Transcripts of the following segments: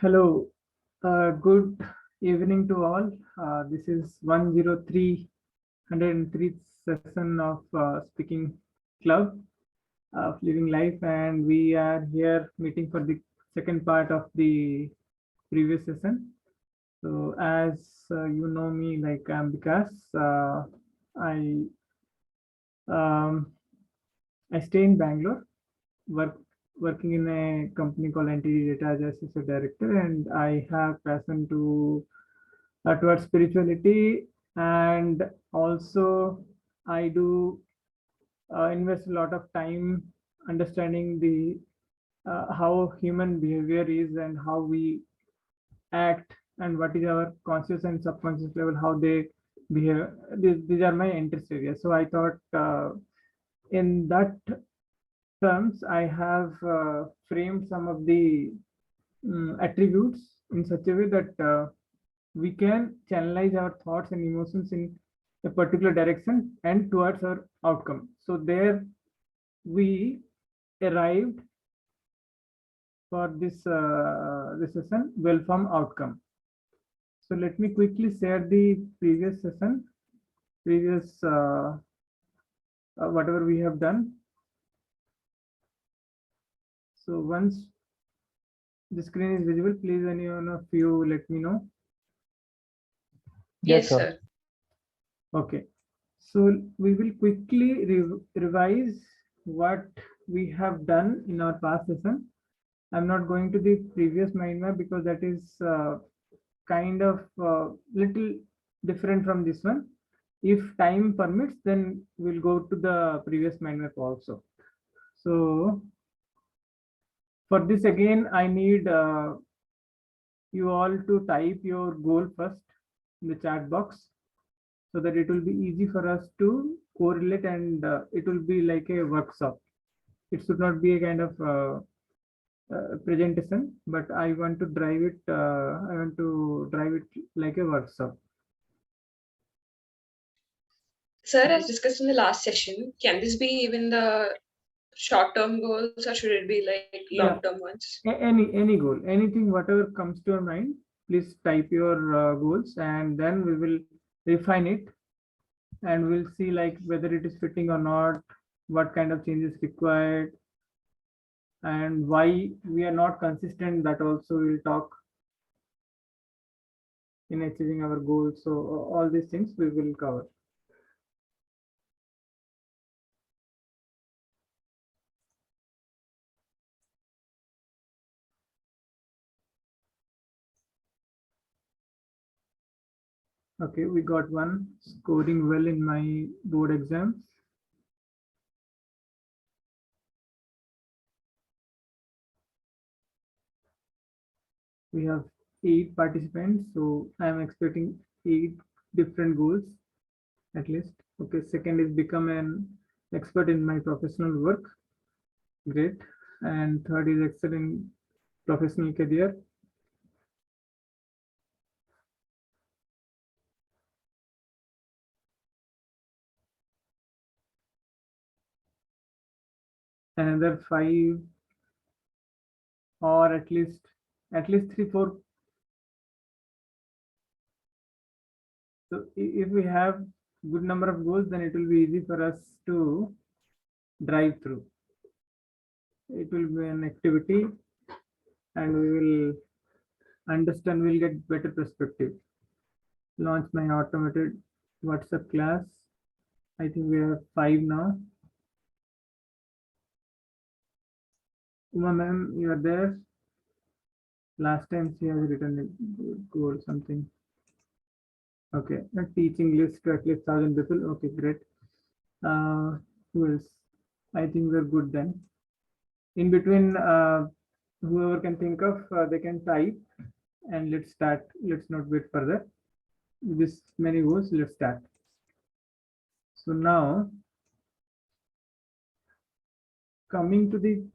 Hello, good evening to all. This is 103 session of Speaking Club of Living Life, and we are here meeting for the second part of the previous session. So, as you know me, like I'm Bikash. I um, I stay in Bangalore, work working in a company called Entity Data as associate director, and I have passion towards spirituality, and also I do invest a lot of time understanding the how human behavior is and how we act and what is our conscious and subconscious level, how they behave. These are my interest areas. So I thought in that terms I have framed some of the attributes in such a way that we can channelize our thoughts and emotions in a particular direction and towards our outcome. So there we arrived for this session, well-formed outcome. So let me quickly share the previous session, previous whatever we have done. So once the screen is visible, please any one of you let me know. Yes, sir. Okay, so we will quickly revise what we have done in our past session. I'm not going to the previous mind map because that is kind of little different from this one. If time permits, then we'll go to the previous mind map also. So for this again, I need you all to type your goal first in the chat box, so that it will be easy for us to correlate, and it will be like a workshop. It should not be a kind of presentation, but I want to drive it. I want to drive it like a workshop. Sir, as discussed in the last session, can this be even the short-term goals or should it be like long-term ones? Any goal, anything, whatever comes to your mind, please type your goals, and then we will refine it, and we'll see like whether it is fitting or not, what kind of changes required, and why we are not consistent. That also we'll talk in achieving our goals. So all these things we will cover. Okay, we got one scoring well in my board exams. We have 8 participants, so I am expecting 8 different goals at least. Okay, second is become an expert in my professional work. Great. And third is excel in professional career. Another 5, or at least 3, 4. So if we have good number of goals, then it will be easy for us to drive through. It will be an activity, and we will understand, we'll get better perspective. Launch my automated WhatsApp class. I think we have 5 now. Uma ma'am, you are there. Last time she has written a goal something. Okay, a teaching list to at least 1,000 people. Okay, great. Who else? I think we're good then. In between, whoever can think of, they can type, and let's start. Let's not wait further. This many goals, let's start. So now, coming to the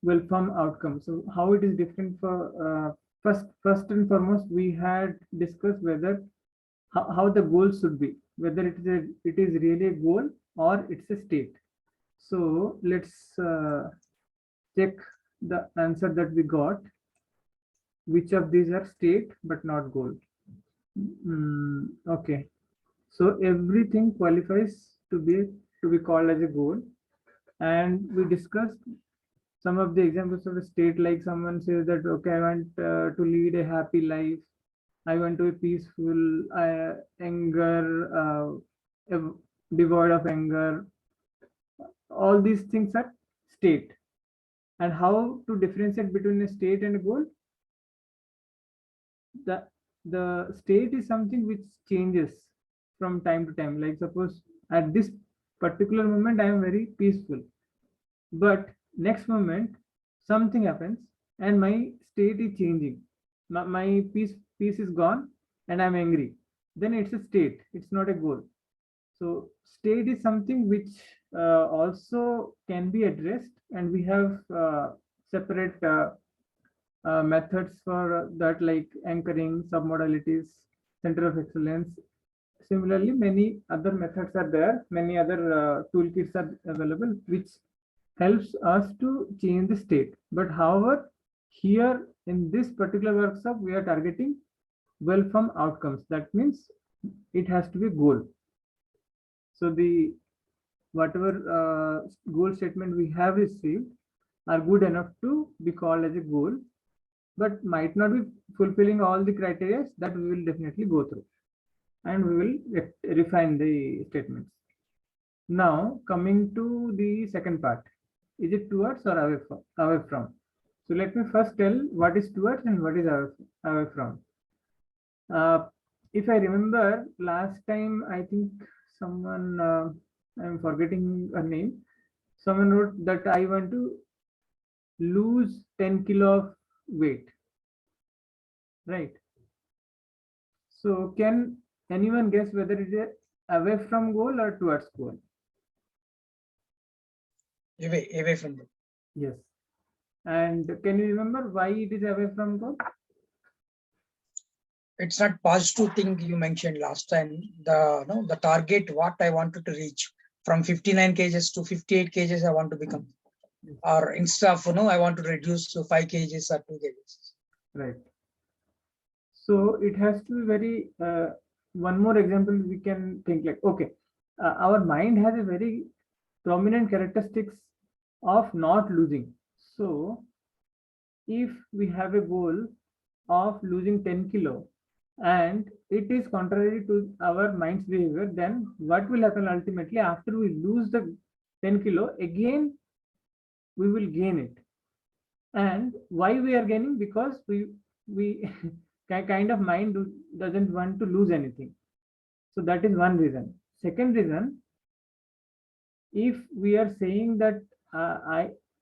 well-formed outcome. So how it is different for first and foremost, we had discussed whether how the goal should be, whether it is really a goal or it's a state. So let's check the answer that we got. which of these are state but not goal? Okay, so everything qualifies to be called as a goal, and we discussed some of the examples of the state, like someone says that, okay, I want to lead a happy life, I want to be peaceful, devoid of anger. All these things are state. And how to differentiate between a state and a goal? The state is something which changes from time to time. Like suppose at this particular moment I am very peaceful, but next moment something happens and my state is changing. My peace is gone and I'm angry. Then it's a state. It's not a goal. So state is something which also can be addressed, and we have separate methods for that, like anchoring, submodalities, center of excellence. Similarly, many other methods are there, many other toolkits are available, which helps us to change the state. But however, here in this particular workshop, we are targeting well from outcomes. That means it has to be a goal. So the whatever goal statement we have received are good enough to be called as a goal, but might not be fulfilling all the criteria that we will definitely go through, and we will refine the statements. Now coming to the second part, is it towards or away from? So let me first tell what is towards and what is away from. If I remember last time, I think someone, I'm forgetting a name, someone wrote that I want to lose 10 kilo of weight, right? So can anyone guess whether it is away from goal or towards goal? Away from goal. Yes. And can you remember why it is away from goal? It's not positive thing you mentioned last time. The target what I wanted to reach from 59 kgs to 58 kgs I want to become, or instead of I want to reduce to 5 kgs or 2 kgs. Right. So it has to be very. One more example we can think, like, okay, our mind has a very prominent characteristics of not losing. So if we have a goal of losing 10 kilo and it is contrary to our mind's behavior, then what will happen ultimately after we lose the 10 kilo, again we will gain it. And why we are gaining? Because we kind of mind doesn't want to lose anything. So that is one reason. Second reason, if we are saying that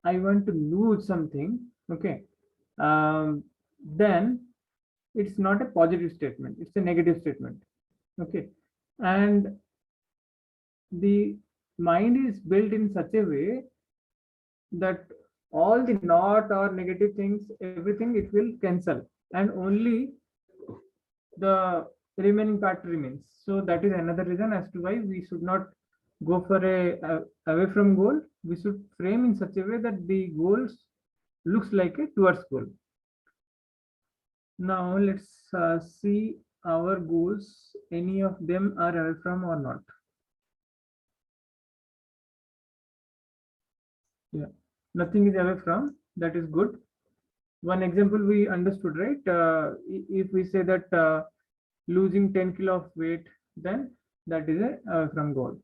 I want to lose something, okay, then it's not a positive statement, it's a negative statement. Okay, and the mind is built in such a way that all the not or negative things, everything it will cancel, and only the remaining part remains. So that is another reason as to why we should not go for a away from goal. We should frame in such a way that the goals looks like a towards goal. Now let's see our goals. Any of them are away from or not? Yeah, nothing is away from. That is good. One example we understood, right? If we say that losing 10 kilo of weight, then that is a away from goal.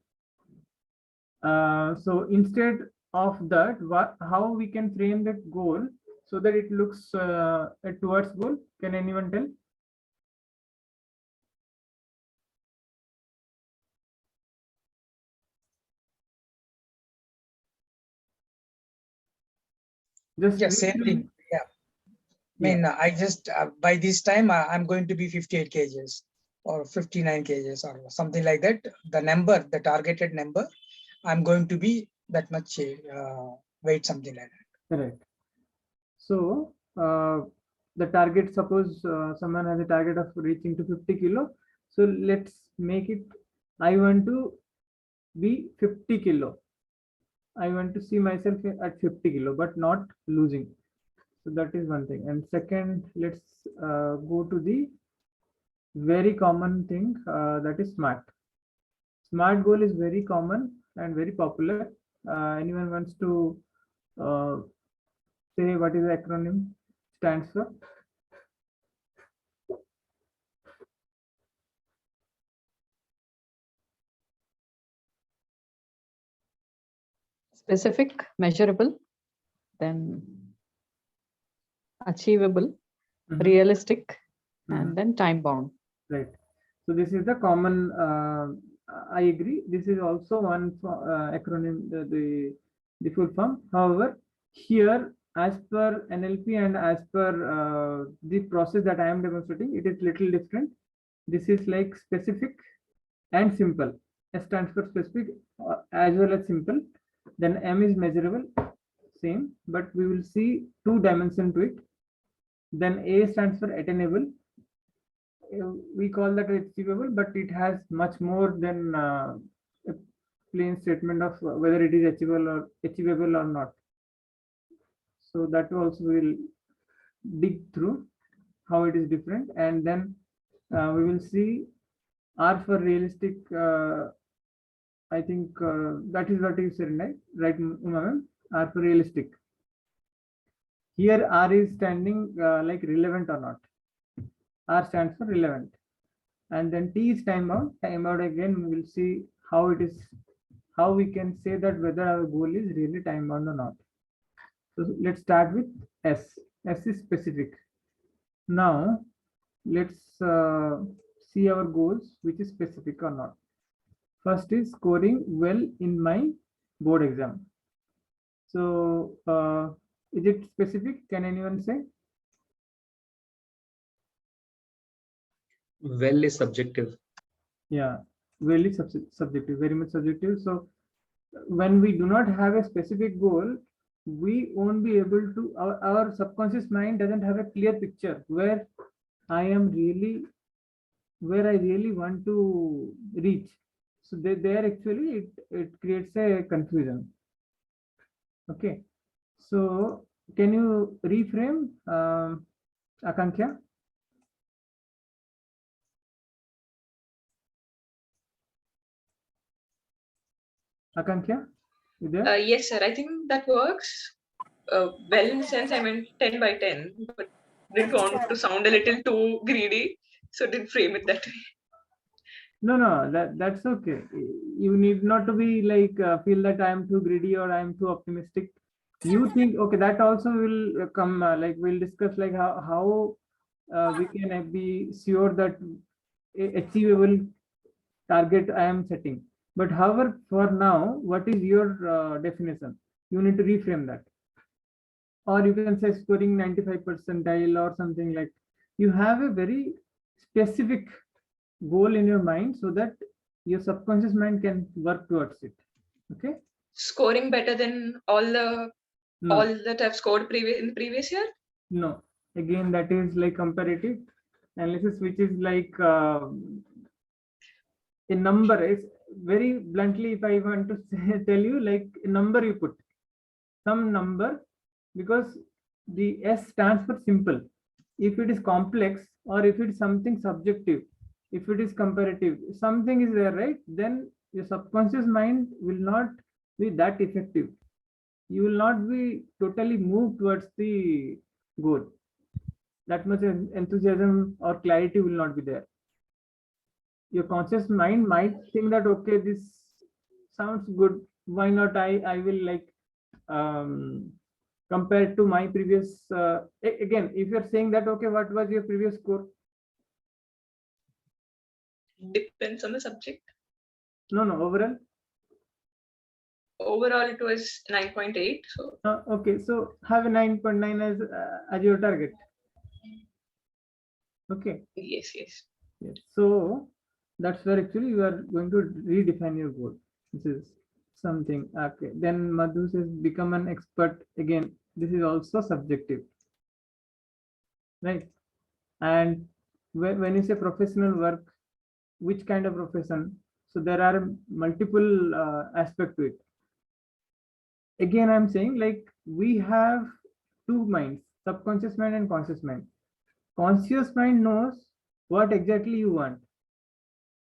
So instead of that, how we can frame the goal so that it looks towards goal? Can anyone tell? Just Yeah, same thing. Yeah. I mean, I just by this time I'm going to be 58 kgs or 59 kgs or something like that. The number, the targeted number, I'm going to be that much weight, something like that. Correct. So the target, suppose someone has a target of reaching to 50 kilo. So let's make it, I want to be 50 kilo. I want to see myself at 50 kilo, but not losing. So that is one thing. And second, let's go to the very common thing, that is SMART. SMART goal is very common and very popular. Anyone wants to say what is the acronym stands for? Specific, measurable, then achievable, realistic, and then time bound. Right. So this is the common. I agree. This is also one acronym, the full form. However, here, as per NLP and as per the process that I am demonstrating, it is little different. This is like specific and simple. S stands for specific as well as simple. Then M is measurable, same, but we will see two dimensions to it. Then A stands for attainable. We call that achievable, but it has much more than a plain statement of whether it is achievable or not. So that also will dig through how it is different, and then we will see R for realistic. I think that is what you said, right, Uma? R for realistic. Here R is standing like relevant or not. R stands for relevant. And then T is time bound. Time bound, again, we will see how it is, how we can say that whether our goal is really time bound or not. So let's start with S. S is specific. Now let's see our goals, which is specific or not. First is scoring well in my board exam. So is it specific? Can anyone say? Well is subjective. Yeah, well is subjective, very much subjective. So when we do not have a specific goal, we won't be able to, our subconscious mind doesn't have a clear picture where I am really, where I really want to reach. So there actually it creates a confusion. Okay, so can you reframe, Akanksha? Akanksha, you there? Yes, sir. I think that works. Well, in the sense I meant 10 by 10, but didn't want to sound a little too greedy, so didn't frame it that way. No, that's okay. You need not to be like feel that I am too greedy or I am too optimistic. You think, okay, that also will come, like we'll discuss like how we can be sure that achievable target I am setting. But however, for now, what is your definition? You need to reframe that. Or you can say scoring 95 percentile or something like. You have a very specific goal in your mind so that your subconscious mind can work towards it. Okay. Scoring better than all that I've scored in the previous year? No. Again, that is like comparative analysis, which is like a number. Is very bluntly, if I want to tell you, like a number you put some number, because the S stands for simple. If it is complex or if it is something subjective, if it is comparative, something is there, right? Then your subconscious mind will not be that effective. You will not be totally moved towards the goal. That much enthusiasm or clarity will not be there. Your conscious mind might think that, okay, this sounds good. Why not? I will like compared to my previous. Again, if you're saying that, okay, what was your previous score? Depends on the subject. No, overall. Overall, it was 9.8. So okay, so have a 9.9 as your target. Okay. yes. So that's where actually you are going to redefine your goal. This is something. Okay. Then Madhu says become an expert. Again, this is also subjective, right? And when you say professional work, which kind of profession? So there are multiple aspects to it. Again, I'm saying like we have two minds, subconscious mind and conscious mind. Conscious mind knows what exactly you want.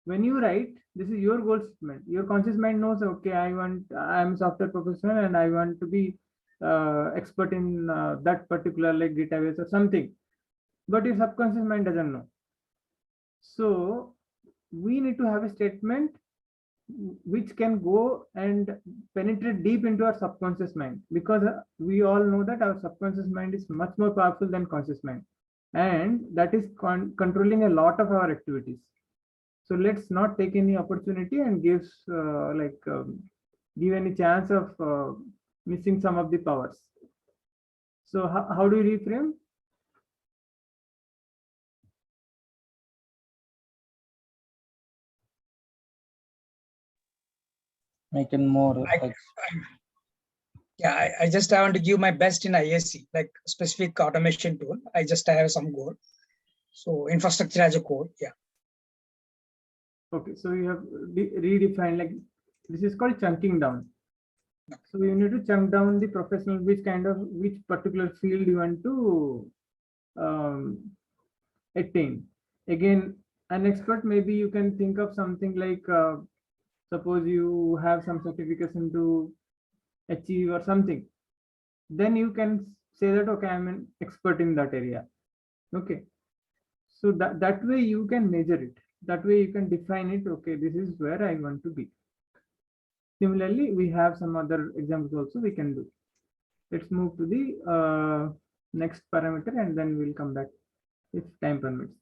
When you write, this is your goal statement. Your conscious mind knows, okay, I'm a software professional and I want to be expert in that particular like database or something. But your subconscious mind doesn't know. So we need to have a statement which can go and penetrate deep into our subconscious mind, because we all know that our subconscious mind is much more powerful than conscious mind, and that is controlling a lot of our activities. So let's not take any opportunity and give any chance of missing some of the powers. So how do you reframe? Make it more Yeah, I just want to give my best in IAC, like specific automation tool. I just have some goal. So infrastructure as a code, yeah. Okay, so you have redefined, like this is called chunking down. So you need to chunk down the professional, which particular field you want to attain. Again, an expert, maybe you can think of something like, suppose you have some certification to achieve or something, then you can say that, okay, I'm an expert in that area. Okay, so that way you can measure it. That way you can define it. Okay, this is where I want to be. Similarly, we have some other examples also we can do. Let's move to the next parameter and then we'll come back if time permits.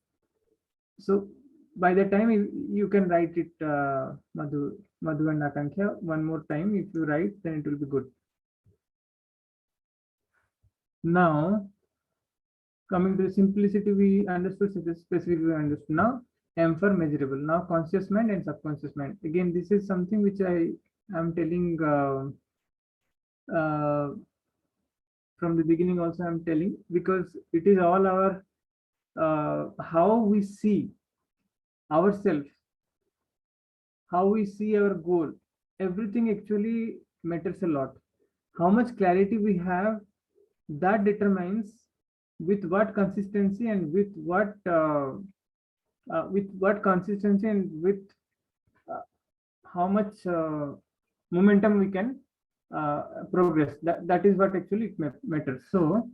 So by the time you can write it, Madhu and Akanksha, one more time. If you write, then it will be good. Now, coming to simplicity, we understood, specific we understood. Now, M for measurable. Now, conscious mind and subconscious mind. Again, this is something which I am telling from the beginning. Also, I'm telling because it is all our how we see ourselves, how we see our goal. Everything actually matters a lot. How much clarity we have, that determines with what consistency and with what consistency and with how much momentum we can progress. That is what actually matters. So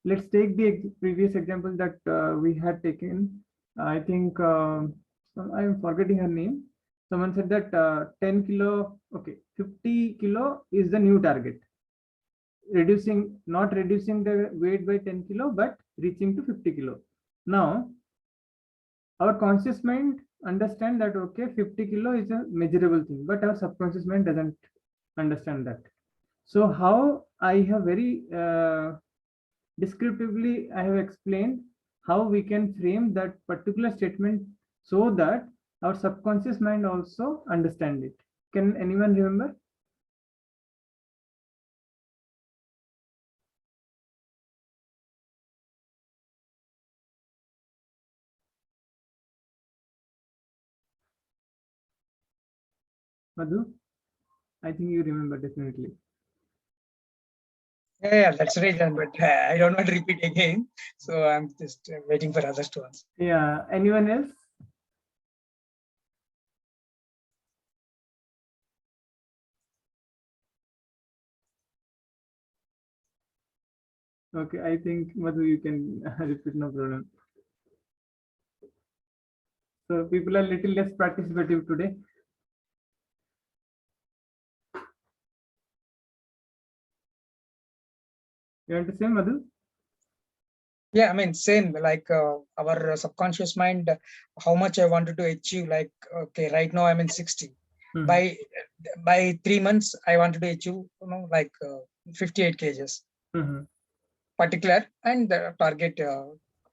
let's take the previous example that we had taken. I think I'm forgetting her name. Someone said that 10 kilo, okay, 50 kilo is the new target. Not reducing the weight by 10 kilo, but reaching to 50 kilo. Now, our conscious mind understand that, okay, 50 kilo is a measurable thing, but our subconscious mind doesn't understand that. So how I have very descriptively, I have explained how we can frame that particular statement so that our subconscious mind also understand it. Can anyone remember? Madhu, I think you remember definitely. Yeah, that's the reason, but I don't want to repeat again. So I'm just waiting for others to answer. Yeah, anyone else? Okay, I think Madhu, you can repeat, no problem. So people are little less participative today. You want to say, Madhu? Yeah, I mean, same like our subconscious mind, how much I wanted to achieve. Like, okay, right now I'm in 60. By 3 months, I wanted to achieve, like 58 kgs. Particular and the target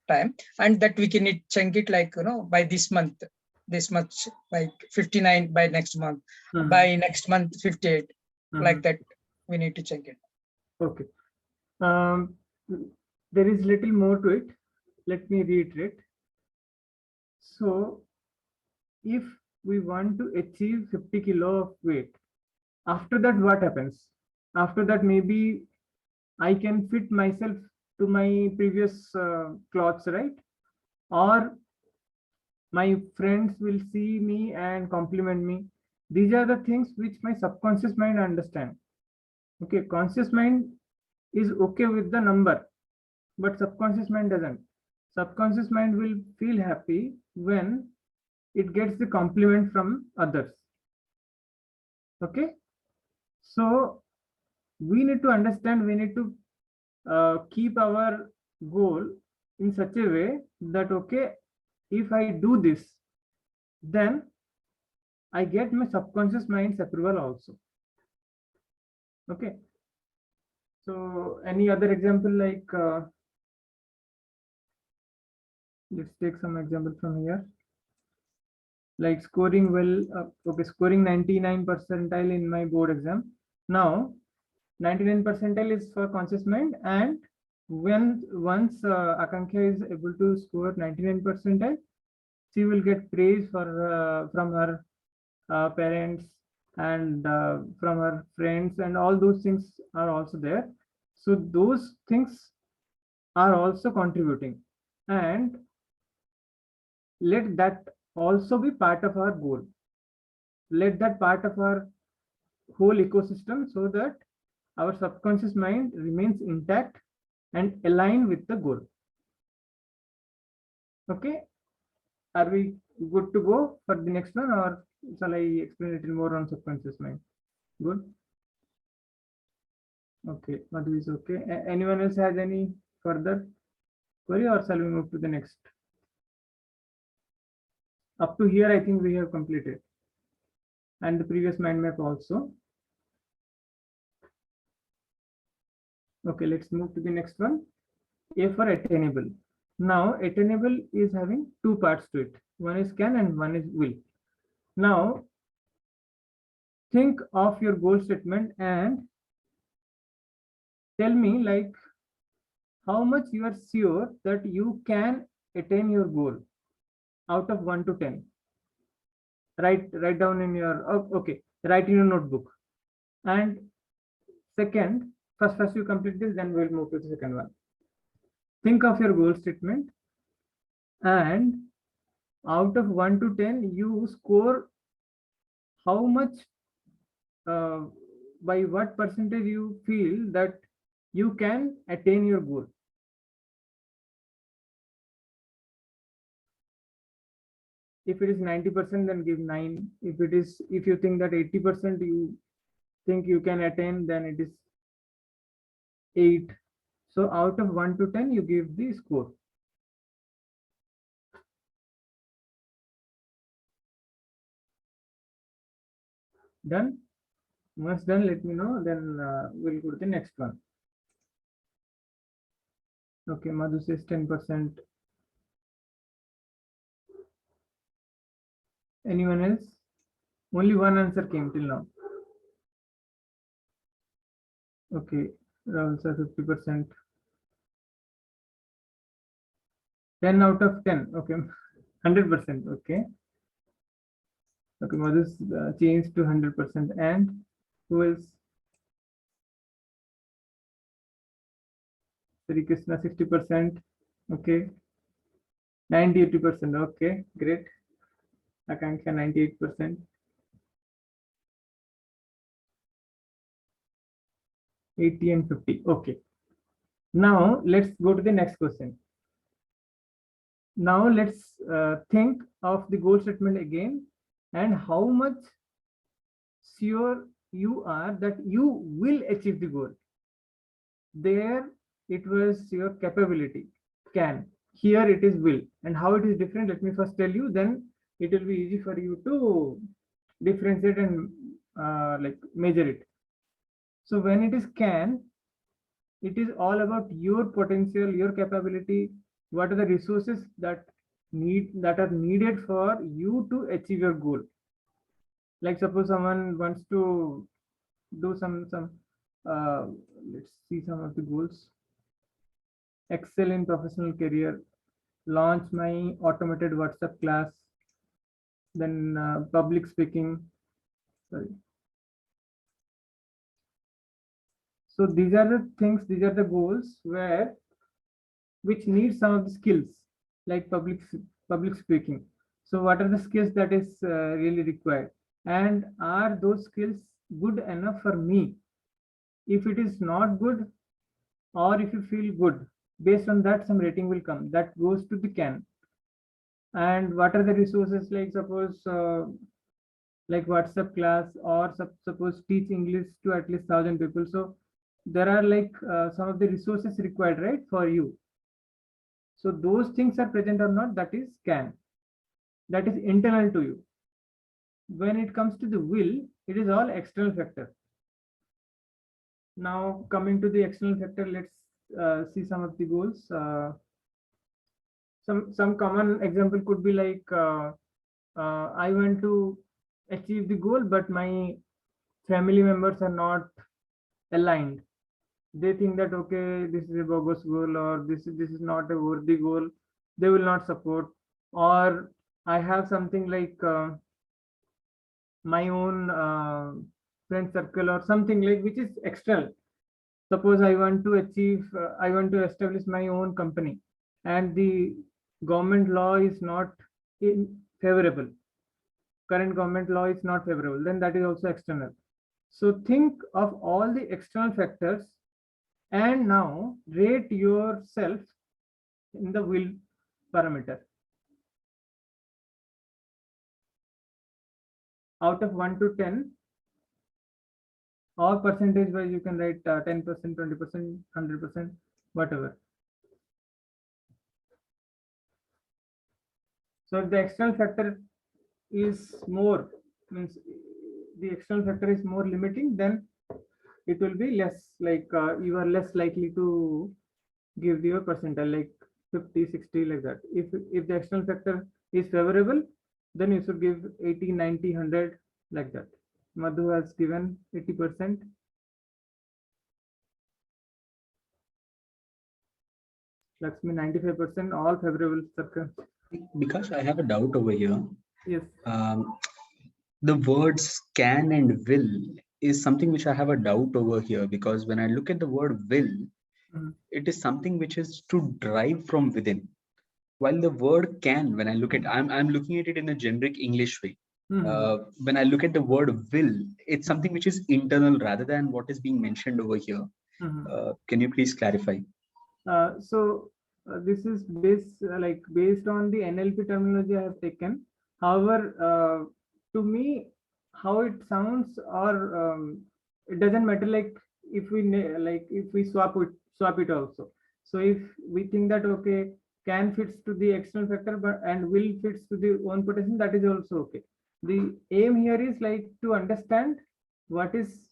time, and that we can chunk it like by this month, this much, like 59 by next month, by next month 58, like that we need to chunk it. Okay. There is little more to it. Let me reiterate. So if we want to achieve 50 kilo of weight, after that what happens? After that, maybe I can fit myself to my previous clothes, right? Or my friends will see me and compliment me. These are the things which my subconscious mind understand. Okay, conscious mind is okay with the number, but subconscious mind doesn't. Subconscious mind will feel happy when it gets the compliment from others. Okay, so we need to understand, we need to keep our goal in such a way that, okay, if I do this, then I get my subconscious mind's approval also. Okay, so any other example, like let's take some example from here, like scoring well. Okay, scoring 99 percentile in my board exam. Now 99 percentile is for conscious mind, and when once Akanksha is able to score 99 percentile, she will get praise for from her parents and from her friends, and all those things are also there. So those things are also contributing, and let that also be part of our goal. Let that part of our whole ecosystem, so that our subconscious mind remains intact and aligned with the goal. Okay, are we good to go for the next one, or shall I explain a little more on subconscious mind? Good. Okay, Madhu is okay. Anyone else has any further query, or shall we move to the next? Up to here, I think we have completed, and the previous mind map also. Okay, let's move to the next one. A for attainable. Now, attainable is having two parts to it. One is can and one is will. Now, think of your goal statement and tell me, like, how much you are sure that you can attain your goal out of 1 to 10. Write down in your, okay, write in your notebook. And second, first you complete this, then we'll move to the second one. Think of your goal statement, and out of 1 to 10, you score how much, by what percentage you feel that you can attain your goal. If it is 90%, then give 9. If you think that 80% you think you can attain, then it is 8. So out of 1 to 10, you give the score. Done? Once done, let me know, then we'll go to the next one. Okay, Madhu says 10%. Anyone else? Only one answer came till now. Okay, Rahul sir, 50%. 10 out of 10. Okay, 100%. Okay. Okay, Madhu's changed to 100%. And who else? Sri Krishna, 60%. Okay. 90-80%. Okay, great. Akanksha, 98%. 80 and 50. Okay. Now let's go to the next question. Now let's think of the goal statement again, and how much sure you are that you will achieve the goal. There it was your capability, can. Here it is will. And how it is different, let me first tell you, then it will be easy for you to differentiate and like measure it. So when it is can, it is all about your potential, your capability, what are the resources that are needed for you to achieve your goal. Like suppose someone wants to do some let's see some of the goals. Excel in professional career, launch my automated WhatsApp class, then public speaking. Sorry. So these are the things, these are the goals where which need some of the skills like public speaking. So what are the skills that is really required, and are those skills good enough for me? If it is not good, or if you feel good, based on that some rating will come that goes to the can. And what are the resources, like suppose like WhatsApp class, or suppose teach English to at least 1,000 people. So there are like some of the resources required, right, for you. So those things are present or not, that is can, that is internal to you. When it comes to the will, it is all external factor. Now coming to the external factor, let's see some of the goals. Some common example could be like I want to achieve the goal, but my family members are not aligned. They think that okay, this is a bogus goal, or this is not a worthy goal. They will not support. Or I have something like my own friend circle or something like which is external. Suppose I want to achieve, I want to establish my own company, and the government law is not favorable. Current government law is not favorable. Then that is also external. So think of all the external factors, and now rate yourself in the will parameter. Out of 1 to 10, or percentage wise, you can write 10%, 20%, 100%, whatever. So if the external factor is more, means the external factor is more limiting, then it will be less, like you are less likely to give your percentile, like 50, 60, like that. If the external factor is favorable, then you should give 80, 90, 100, like that. Madhu has given 80%. Lakshmi 95%, all favorable circle. Because I have a doubt over here. Yes. The words can and will is something which I have a doubt over here, because when I look at the word will, it is something which is to drive from within. While the word can, when I look at, I'm looking at it in a generic English way. When I look at the word will, it's something which is internal rather than what is being mentioned over here. Can you please clarify? This is based on the NLP terminology I have taken. However, to me, how it sounds, or it doesn't matter. Like if we swap it also. So if we think that okay, can fits to the external factor, but and will fits to the own potential, that is also okay. The aim here is like to understand what is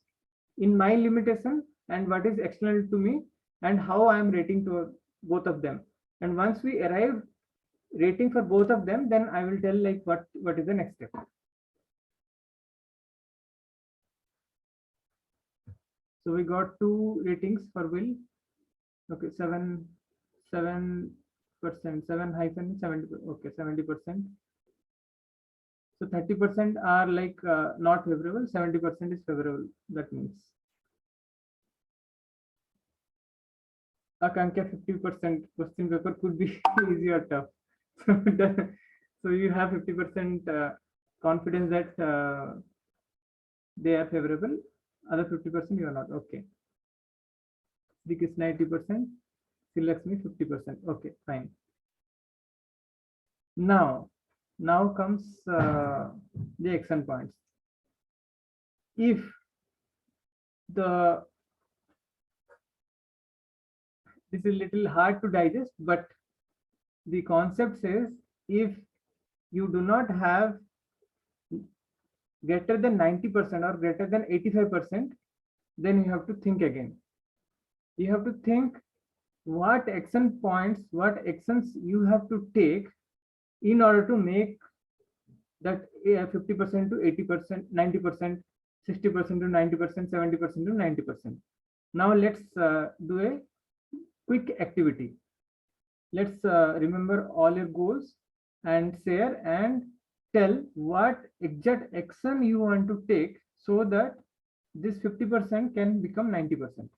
in my limitation and what is external to me, and how I am rating to both of them. And once we arrive rating for both of them, then I will tell like what is the next step. So we got 2 ratings for will. Okay, 7%, 7-70. Okay, 70%. So 30% are like not favorable, 70% is favorable. That means Akanksha 50% question paper could be easy or tough. So you have 50% confidence that they are favorable. Other 50% you are not. Okay. Bikash 90%, Lakshmi 50%. Okay, fine. Now comes the action points. If this is a little hard to digest, but the concept says if you do not have greater than 90% or greater than 85%, then you have to think again. You have to think what action points, what actions you have to take in order to make that 50% to 80%, 90%, 60% to 90%, 70% to 90%. Now let's do a quick activity. Let's remember all your goals and share and tell what exact action you want to take so that this 50% can become 90%.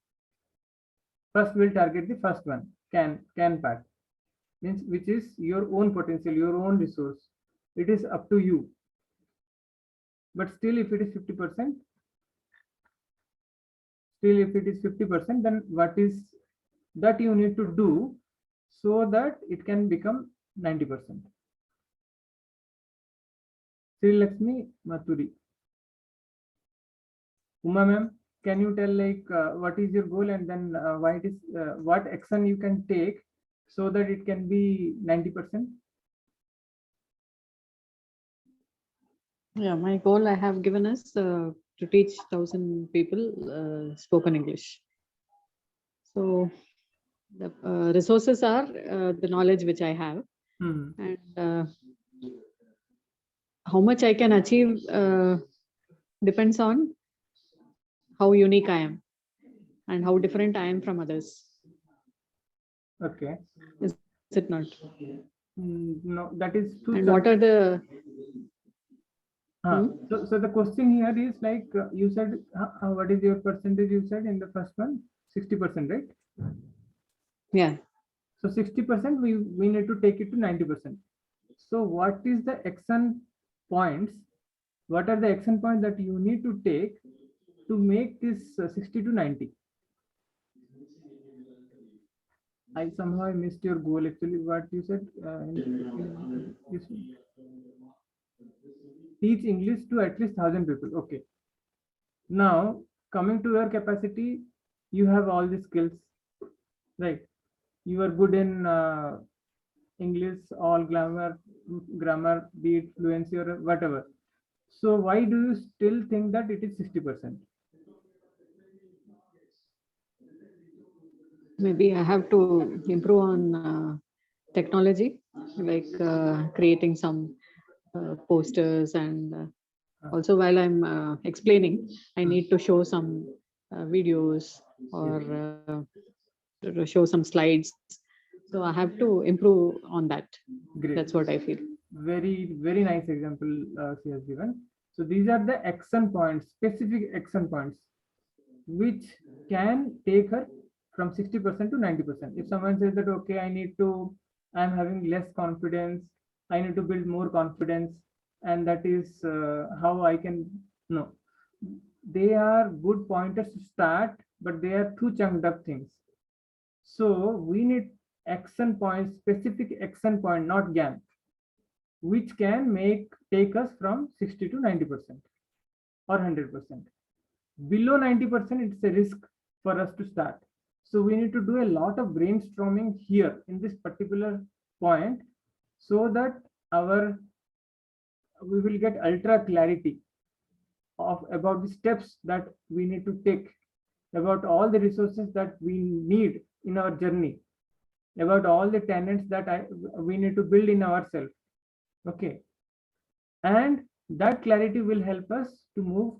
first we'll target the first one, can part, means which is your own potential, your own resource. It is up to you. But still, if it is 50%, then what is that you need to do so that it can become 90%? Sri Lakshmi Mathuri. Uma ma'am, can you tell what is your goal, and then why it is what action you can take so that it can be 90%? Yeah, my goal I have given is to teach 1,000 people spoken English. So the resources are the knowledge which I have, and how much I can achieve depends on how unique I am and how different I am from others. Okay. Is it not? No, that is too. And what are the So the question here is you said what is your percentage? You said in the first one 60%, right? Yeah. So 60% we need to take it to 90%. So what is the action points? What are the action points that you need to take to make this 60 to 90? I somehow missed your goal. Actually, what you said. Teach English to at least 1,000 people. Okay. Now coming to your capacity, you have all the skills, right? You are good in English, all grammar, be it fluency or whatever. So why do you still think that it is 60%? Maybe I have to improve on technology, like creating some posters, and also while I'm explaining, I need to show some videos or to show some slides. So I have to improve on that. Great. That's what I feel. Very, very nice example she has given. So these are the action points, specific action points, which can take her from 60% to 90%. If someone says that, okay, I'm having less confidence, I need to build more confidence, and that is how I can, no. They are good pointers to start, but they are too chunked up things. So we need action points, specific action point, not GAN, which can take us from 60 to 90% or 100%. Below 90%, it's a risk for us to start. So we need to do a lot of brainstorming here in this particular point, so that we will get ultra clarity about the steps that we need to take, about all the resources that we need in our journey, about all the tenets that we need to build in ourselves. Okay. And that clarity will help us to move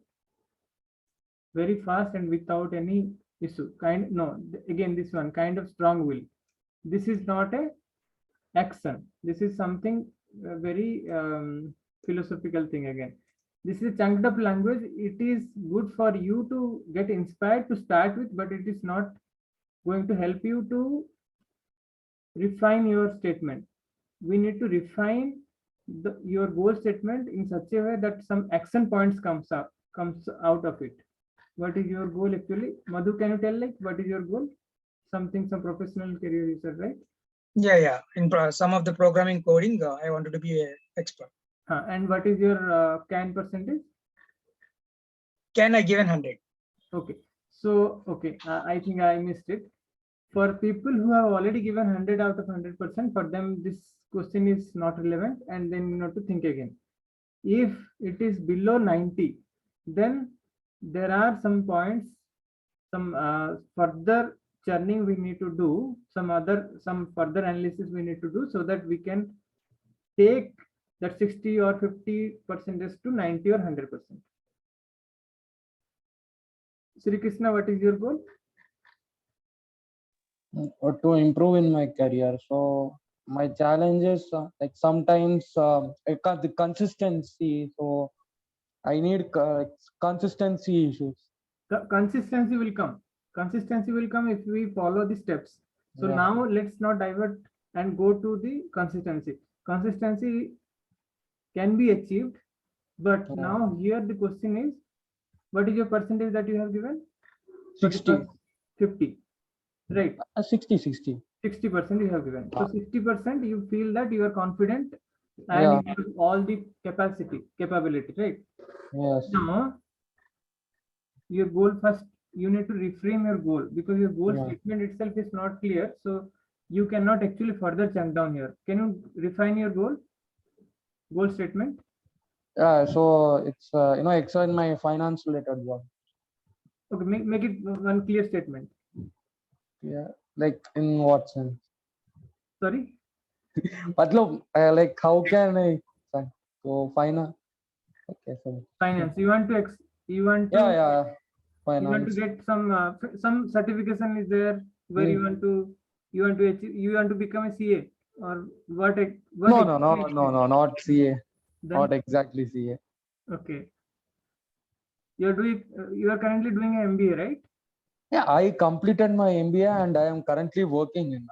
very fast and without any issue. Again, this one kind of strong will. This is not a action. This is something very philosophical thing again. This is a chunked up language. It is good for you to get inspired to start with, but it is not going to help you to refine your statement. We need to refine your goal statement in such a way that some action points comes out of it. What is your goal actually? Madhu, can you tell what is your goal? Some professional career you said, right? Yeah. In some of the programming coding, I wanted to be an expert. And what is your CAN percentage? Can I given 100? Okay. So, okay, I think I missed it. For people who have already given 100 out of 100%, for them, this question is not relevant, and then you have to think again. If it is below 90, then there are some points, some further churning we need to do, some further analysis we need to do, so that we can take that 60 or 50% to 90 or 100%. Sri Krishna, what is your goal? To improve in my career. So my challenges sometimes the consistency. So I need consistency issues. The consistency will come. Consistency will come if we follow the steps. So Yeah. now let's not divert and go to the consistency. Consistency can be achieved, but Yeah. now here the question is, what is your percentage that you have given? 60. 50, right? 60, 60. 60% you have given. So 60% you feel that you are confident Yeah. and you have all the capability, right? Yes. Now, your goal first, you need to reframe your goal because your goal Yeah. statement itself is not clear. So you cannot actually further chunk down here. Can you refine your goal statement? Yeah. So it's excel in my finance related job. Okay, make it one clear statement. Yeah. Like in what sense? Sorry, Matlab, like how can I? So finance. Okay. So finance. You want to you want to yeah, yeah. you want to Finance. get some certification is there where you want to achieve, you want to become a CA or what No, exactly it is? not CA. Not Then exactly CA. okay, you are currently doing an MBA, right? Yeah, I completed my MBA and I am currently working in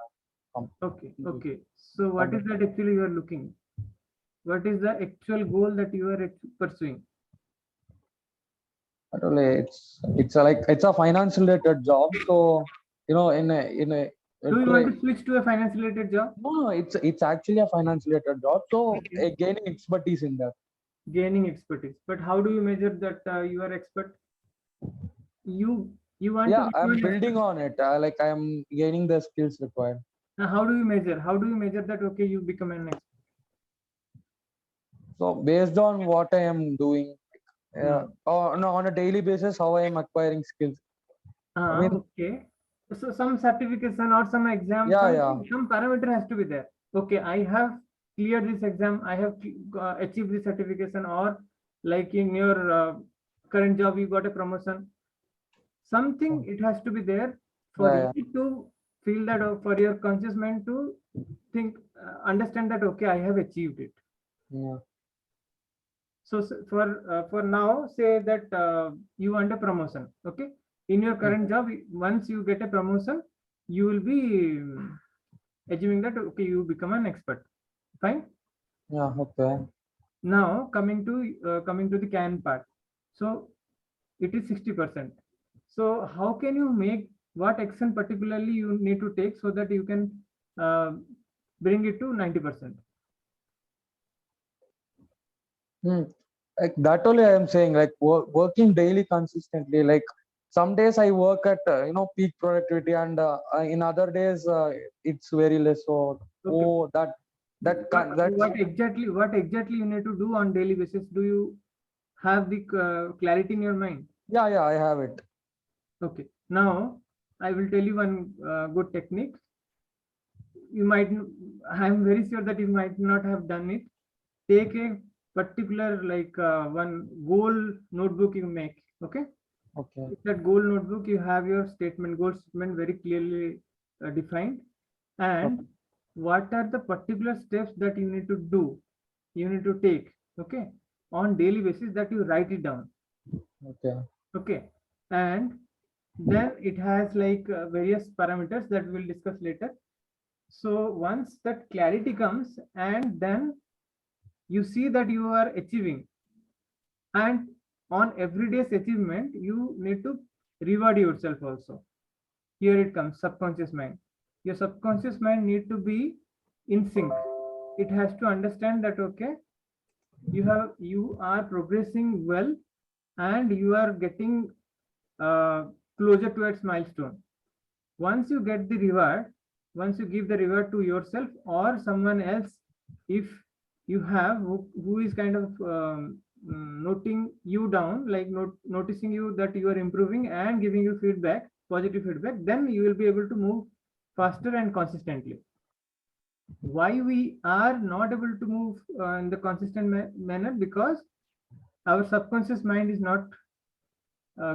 Okay. So what is that actually you are looking? What is the actual goal that you are pursuing? Totally, it's a finance related job. So in a Do you want like to switch to a finance related job? no, it's actually a finance related job. So Okay. gaining expertise in that. Gaining expertise. But how do you measure that you are expert? You want to Yeah, become I'm an expert. building on it. Like I'm gaining the skills required. Now, how do you measure? How do you measure that okay you become an expert? So based on what I am doing, Hmm. on a daily basis, how I am acquiring skills. I mean, Okay. So some certification or some exam, yeah, yeah, some parameter has to be there. Okay, I have cleared this exam, I have achieved this certification, or like in your current job, you got a promotion. Something it has to be there for yeah, you to feel that, for your conscious mind to think, understand that okay, I have achieved it. yeah, So for now, say that you want a promotion. Okay, in your current job, once you get a promotion, you will be assuming that okay, you become an expert. Fine. yeah. Okay. Now coming to the can part. So it is 60%. So how can you make what action particularly you need to take so that you can uh, bring it to 90%? Hmm. Like that only I am saying, like working daily consistently. Like some days I work at peak productivity, and in other days it's very less. So Okay. that's What exactly you need to do on daily basis? Do you have the clarity in your mind? yeah, I have it. Okay. Now I will tell you one good technique. You might, I'm very sure that you might not have done it. Take a particular like one goal notebook you make. Okay. Okay. In that goal notebook, you have your goal statement very clearly defined, Okay. and what are the particular steps that you need to do, you need to take, okay, on daily basis, that you write it down. Okay. Okay, and then it has like various parameters that we'll discuss later. So once that clarity comes, and then you see that you are achieving, and on every day's achievement, you need to reward yourself also. Here it comes, subconscious mind. Your subconscious mind need to be in sync. It has to understand that okay, you are progressing well, and you are getting uh, closer towards milestone. Once you get the reward, once you give the reward to yourself or someone else, if you have who is kind of noting you down, like noticing you that you are improving and giving you feedback, positive feedback, then you will be able to move faster and consistently. Why we are not able to move in the consistent manner? Because our subconscious mind is not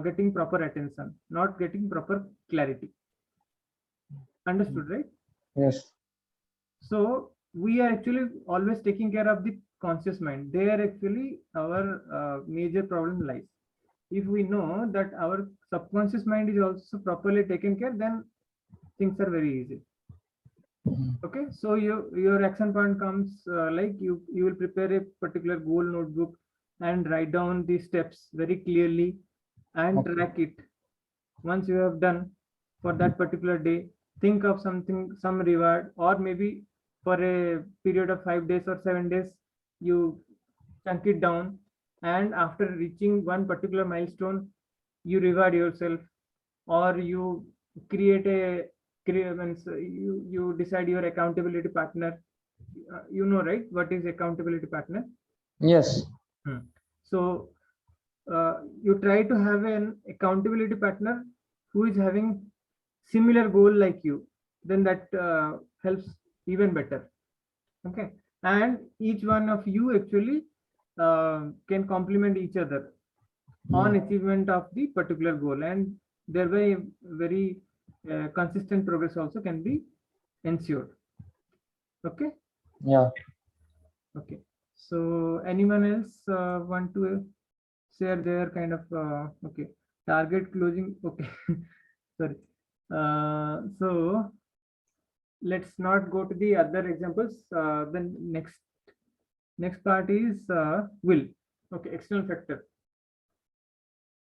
getting proper attention, not getting proper clarity. Understood, right? Yes. So we are actually always taking care of the conscious mind. There actually our major problem lies. if we know that our subconscious mind is also properly taken care, then things are very easy. Okay, so your action point comes like you will prepare a particular goal notebook and write down the steps very clearly and track it. Once you have done for that particular day, think of something, some reward, or maybe for a period of 5 days or 7 days, you chunk it down, and after reaching one particular milestone, you reward yourself, or you create a you decide your accountability partner. You know, right, what is accountability partner? Yes. So you try to have an accountability partner who is having similar goal like you, then that helps even better. Okay, and each one of you actually can complement each other on achievement of the particular goal, and thereby very consistent progress also can be ensured. Okay. Yeah. Okay, so anyone else want to share their kind of okay, target closing? Okay. Sorry. So let's not go to the other examples. Then next part is will. Okay, external factor.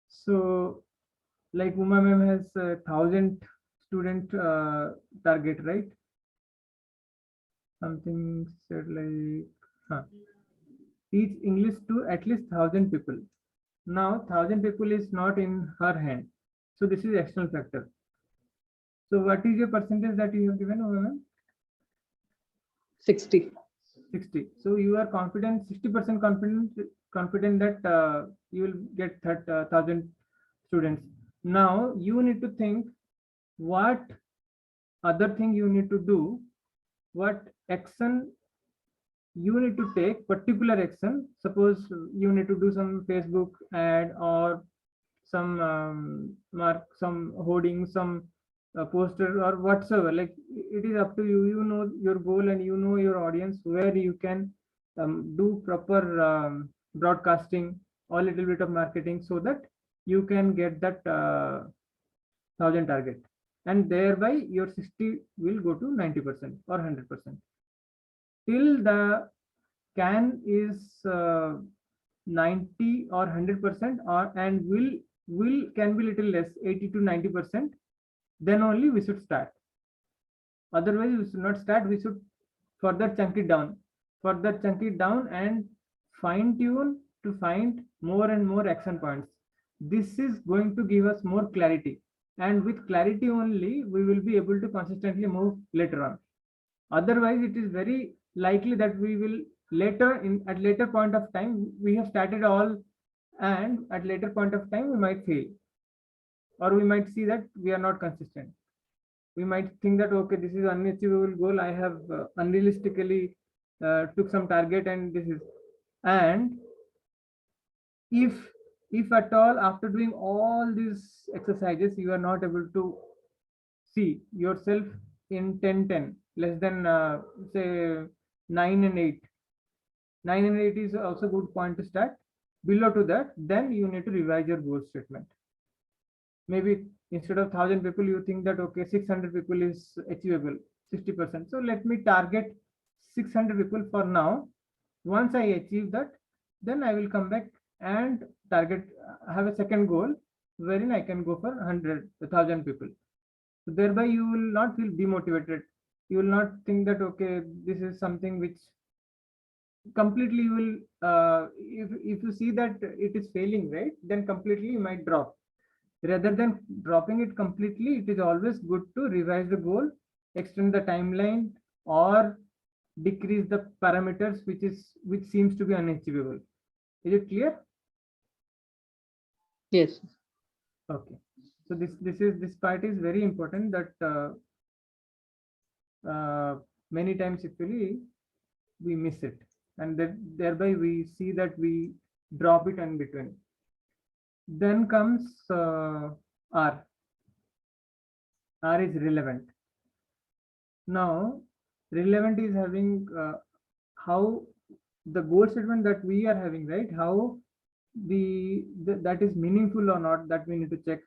So like Uma ma'am has 1,000 student target, right? Something said like teach English to at least 1,000 people. Now 1,000 people is not in her hand, so this is external factor. So what is your percentage that you have given, Uma ma'am? 60. 60. So you are confident, 60% confident that you will get 1,000 students. Now you need to think what other thing you need to do, what action you need to take, particular action. Suppose you need to do some Facebook ad or some some hoarding, some poster or whatsoever. Like it is up to you. You know your goal and you know your audience, where you can do proper broadcasting or little bit of marketing, so that you can get that 1,000 target, and thereby your 60 will go to 90% or 100%. Till the can is 90 or 100%, or and will can be little less, 80 to 90%, then only we should start. Otherwise we should not start. We should further chunk it down, and fine tune to find more and more action points. This is going to give us more clarity, and with clarity only we will be able to consistently move later on. Otherwise it is very likely that we will at later point of time we have started all, and at later point of time we might fail, or we might see that we are not consistent. We might think that okay, this is unachievable goal, I have unrealistically took some target, and this is, and if at all after doing all these exercises you are not able to see yourself in 10-10, less than say 9 and 8. 9 and 8 is also good point to start. Below to that, then you need to revise your goal statement. Maybe instead of 1,000 people, you think that okay, 600 people is achievable, 60%. So let me target 600 people for now. Once I achieve that, then I will come back and target, have a second goal wherein I can go for 1,000 people. So thereby you will not feel demotivated. You will not think that okay, this is something which completely you will if you see that it is failing, right, then completely you might drop. Rather than dropping it completely, it is always good to revise the goal, extend the timeline, or decrease the parameters which seems to be unachievable. Is it clear? Yes. Okay, so this part is very important, that many times actually we miss it, and that thereby we see that we drop it in between. Then comes R. R is relevant. Now relevant is having how the goal statement that we are having, right, how that is meaningful or not, that we need to check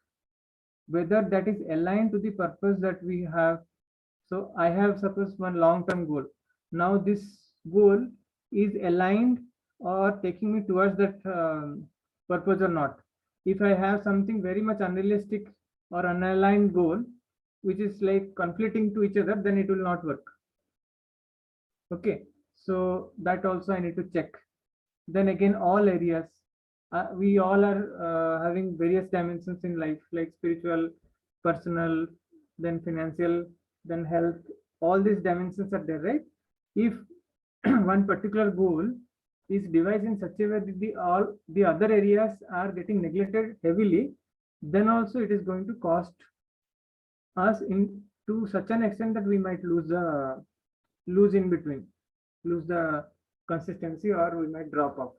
whether that is aligned to the purpose that we have. So I have suppose one long-term goal. Now this goal is aligned or taking me towards that purpose or not. If I have something very much unrealistic or unaligned goal, which is like conflicting to each other, then it will not work. Okay, so that also I need to check. Then again, all areas, we all are having various dimensions in life, like spiritual, personal, then financial, then health. All these dimensions are there, right? If one particular goal is devised in such a way that all the other areas are getting neglected heavily, then also it is going to cost us in to such an extent that we might lose in between, lose the consistency, or we might drop off.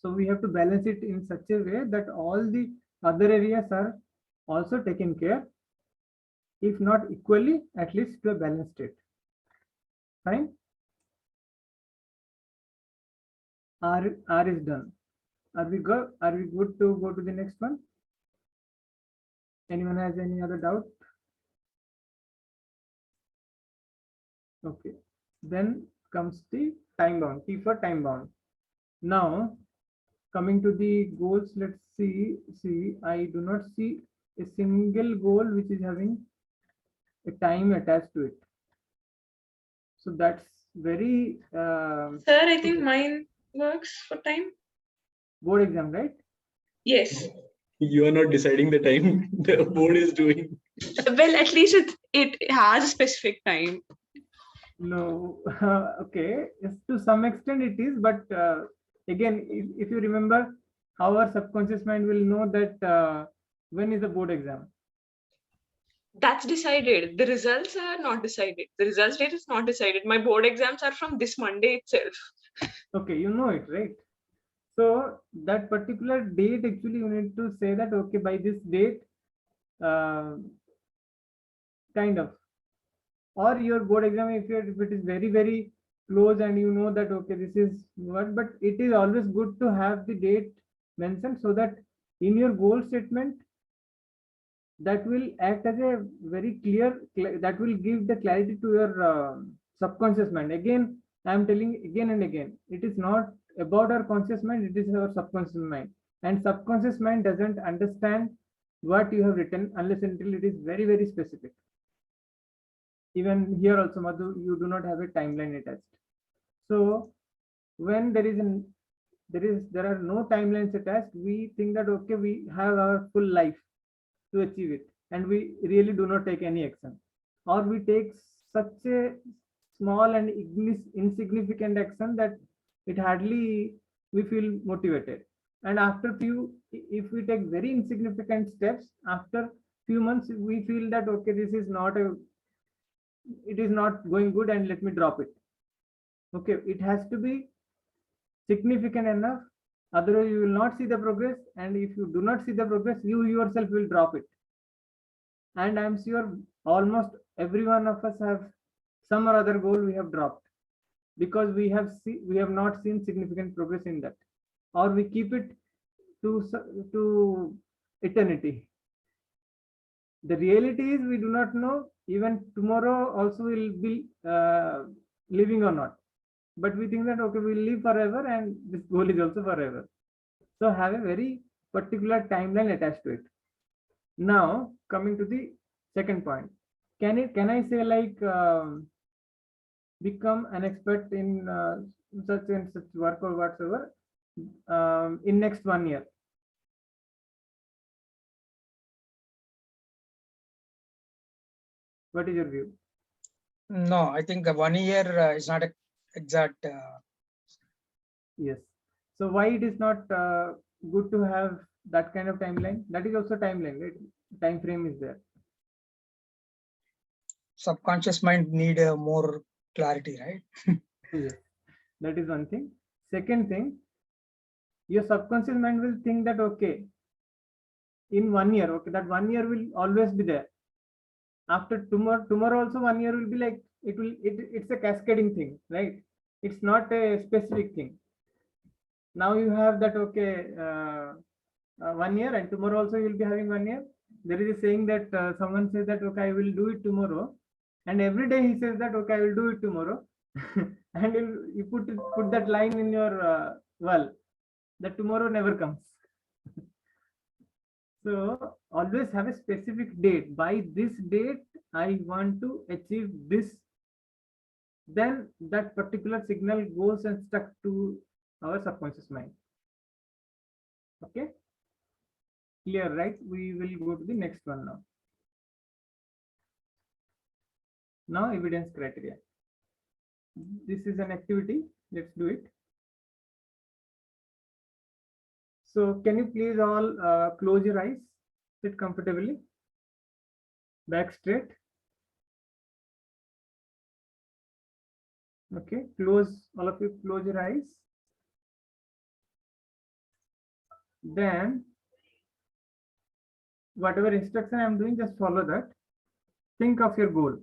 So we have to balance it in such a way that all the other areas are also taken care, if not equally, at least to a balanced state. Fine. R is done. Are we good? Are we good to go to the next one? Anyone has any other doubt? Okay. Then comes the time bound. T for time bound. Now, coming to the goals, let's see. I do not see a single goal which is having a time attached to it. So that's very Sir, I think mine works for time. board exam, right? Yes. You are not deciding the time, the board is doing. Well, at least it has a specific time. No, okay. Yes, to some extent it is, but again, if you remember, how our subconscious mind will know that when is the board exam. That's decided. The results are not decided. The results date is not decided. My board exams are from this Monday itself. Okay, you know it, right? So that particular date, actually, you need to say that, okay, by this date, kind of, or your board exam, if it is very, very close and you know that, okay, this is what, but it is always good to have the date mentioned so that in your goal statement, that will act as a very clear, that will give the clarity to your subconscious mind. Again, I am telling again and again, it is not about our conscious mind, it is our subconscious mind. And subconscious mind doesn't understand what you have written unless until it is very, very specific. Even here also, Madhu, you do not have a timeline attached. So when there are no timelines attached, we think that, okay, we have our full life to achieve it, and we really do not take any action, or we take such a small and insignificant action that it hardly we feel motivated. And after if we take very insignificant steps, after few months we feel that, okay, this is not it is not going good, and let me drop it. Okay, it has to be significant enough, otherwise you will not see the progress, and if you do not see the progress, you yourself will drop it. And I'm sure almost every one of us have some or other goal we have dropped because we have not seen significant progress in that, or we keep it to eternity. The reality is we do not know even tomorrow also will be living or not, but we think that, okay, we'll live forever and this goal is also forever. So have a very particular timeline attached to it. Now coming to the second point, can I say like become an expert in such and such work or whatsoever in next 1 year? What is your view? No, I think 1 year is not a exact. Yes. So why it is not good to have that kind of timeline? That is also timeline, right? Time frame is there. Subconscious mind need more clarity, right? Yes. That is one thing. Second thing, your subconscious mind will think that, okay, in 1 year, okay, that 1 year will always be there. After tomorrow also 1 year will be like, it's a cascading thing, right? It's not a specific thing. Now you have that, okay, 1 year, and tomorrow also you will be having 1 year. There is a saying that someone says that, okay, I will do it tomorrow, and every day he says that, okay, I will do it tomorrow. And you put that line in your wall, that tomorrow never comes. So always have a specific date. By this date, I want to achieve this. Then that particular signal goes and stuck to our subconscious mind. Okay, clear, right? We will go to the next one now. Now evidence criteria. This is an activity. Let's do it. So can you please all close your eyes, sit comfortably, back straight. Okay, all of you close your eyes. Then whatever instruction I'm doing, just follow that. Think of your goal.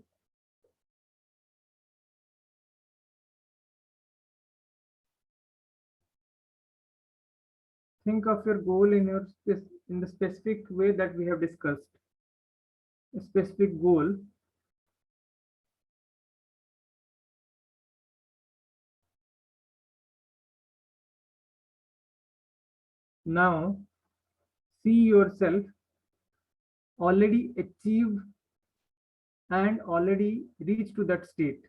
Think of your goal in the specific way that we have discussed. A specific goal. Now see yourself already achieved and already reached to that state.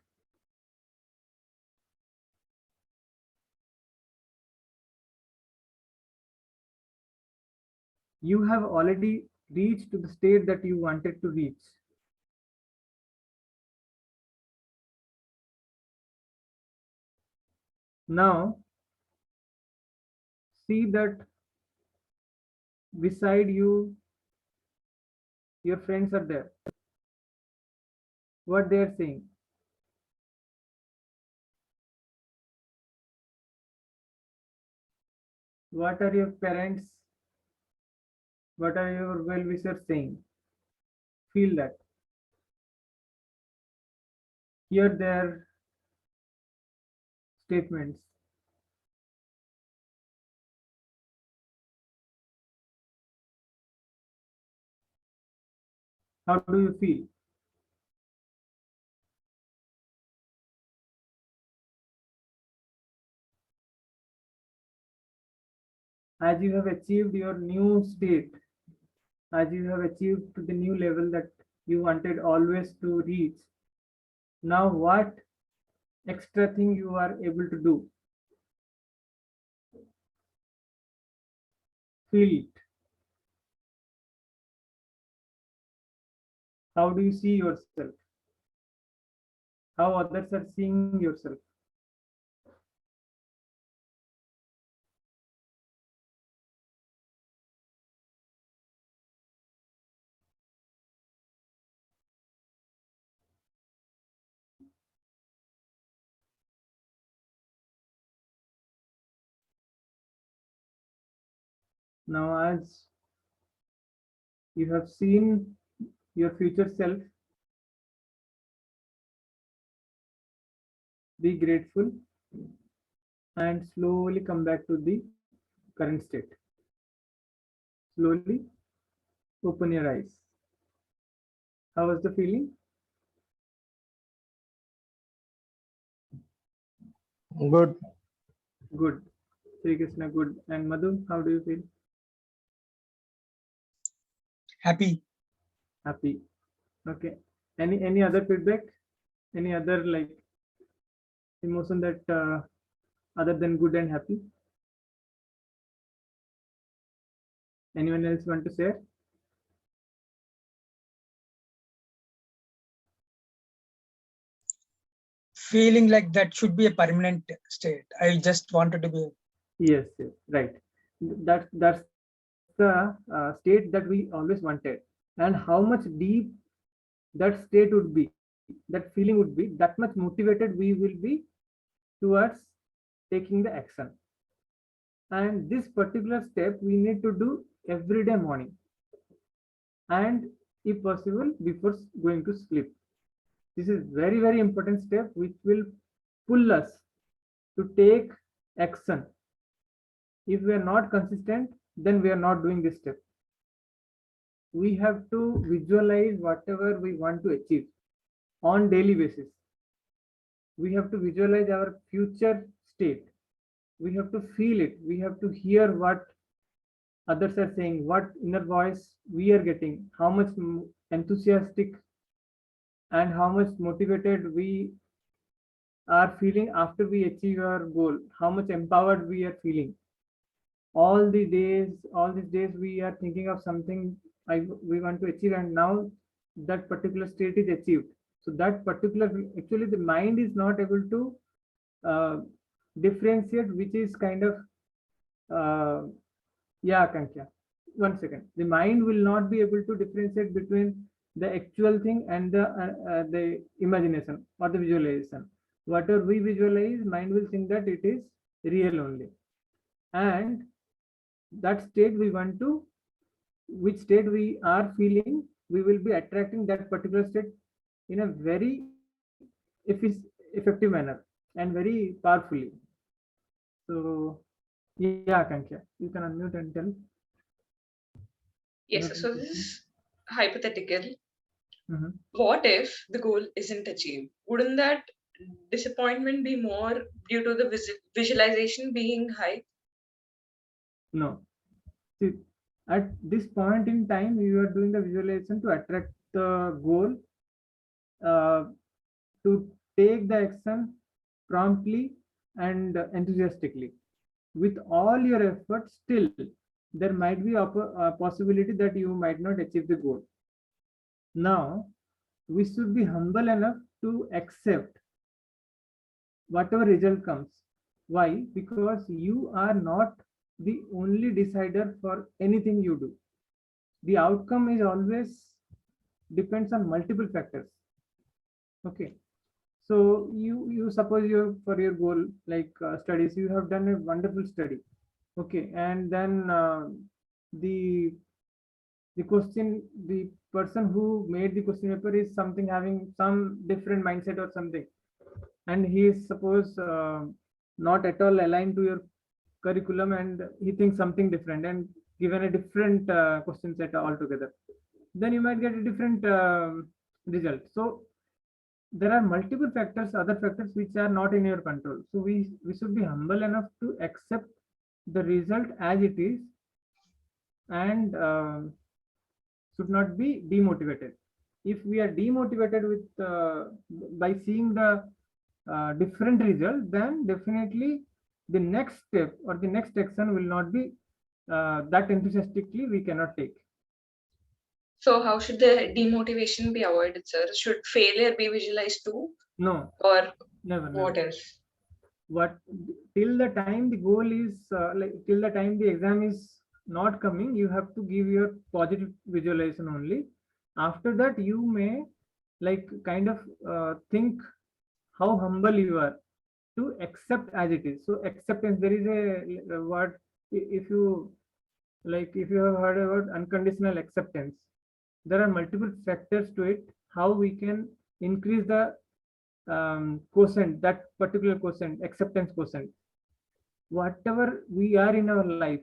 You have already reached to the state that you wanted to reach. Now see that beside you, your friends are there. What they are saying. What are your parents? What are your well-wishers saying? Feel that. Hear their statements. How do you feel? As you have achieved your new state, as you have achieved to the new level that you wanted always to reach, now what extra thing you are able to do? Feel it. How do you see yourself? How others are seeing yourself? Now, as you have seen your future self, be grateful and slowly come back to the current state. Slowly open your eyes. How was the feeling? Good. Good. Sri Krishna, good. And Madhu, how do you feel? Happy. Happy. Okay. Any other feedback? Any other like emotion that other than good and happy? Anyone else want to share? Feeling like that should be a permanent state. I just wanted to be. Yes, yes, right. That's the state that we always wanted, and how much deep that state would be, that feeling would be, that much motivated we will be towards taking the action. And this particular step we need to do every day morning, and if possible before going to sleep. This is very important step which will pull us to take action If we are not consistent, then we are not doing this step. We have to visualize whatever we want to achieve on daily basis. We have to visualize our future state. We have to feel it. We have to hear what others are saying, what inner voice we are getting, how much enthusiastic and how much motivated we are feeling after we achieve our goal, how much empowered we are feeling. All these days we are thinking of something we want to achieve, and now that particular state is achieved. So that particular, actually the mind is not able to differentiate which is kind of yeah, Kankya, 1 second. The mind will not be able to differentiate between the actual thing and the imagination or the visualization. Whatever we visualize, mind will think that it is real only. And that state we want to, which state we are feeling, we will be attracting that particular state in a very effective manner and very powerfully. So yeah, Kankya, you can unmute and tell. Yes, so this is hypothetical. Mhm. What if the goal isn't achieved? Wouldn't that disappointment be more due to the visualization being high? No. See, at this point in time, you are doing the visualization to attract the goal, to take the action promptly and enthusiastically. With all your efforts, still there might be a possibility that you might not achieve the goal. Now, we should be humble enough to accept whatever result comes. Why? Because you are not the only decider for anything you do. The outcome is always depends on multiple factors. Okay. So you suppose you for your goal like studies, you have done a wonderful study. Okay, and then the the person who made the question paper is something having some different mindset or something, and he is suppose not at all aligned to your curriculum, and he thinks something different and given a different question set altogether, then you might get a different result. So there are multiple factors, other factors which are not in your control. So we should be humble enough to accept the result as it is, and should not be demotivated. If we are demotivated with by seeing the different result, then definitely the next step or the next action will not be that enthusiastically we cannot take. So how should the demotivation be avoided, sir? Should failure be visualized too? No, Or never. what else? What till the time the goal is like till the time the exam is not coming, you have to give your positive visualization only. After that, you may like kind of think how humble you are to accept as it is. So acceptance, there is a word, if you like, if you have heard about unconditional acceptance, there are multiple factors to it, how we can increase the quotient, that particular quotient, acceptance quotient. Whatever we are in our life,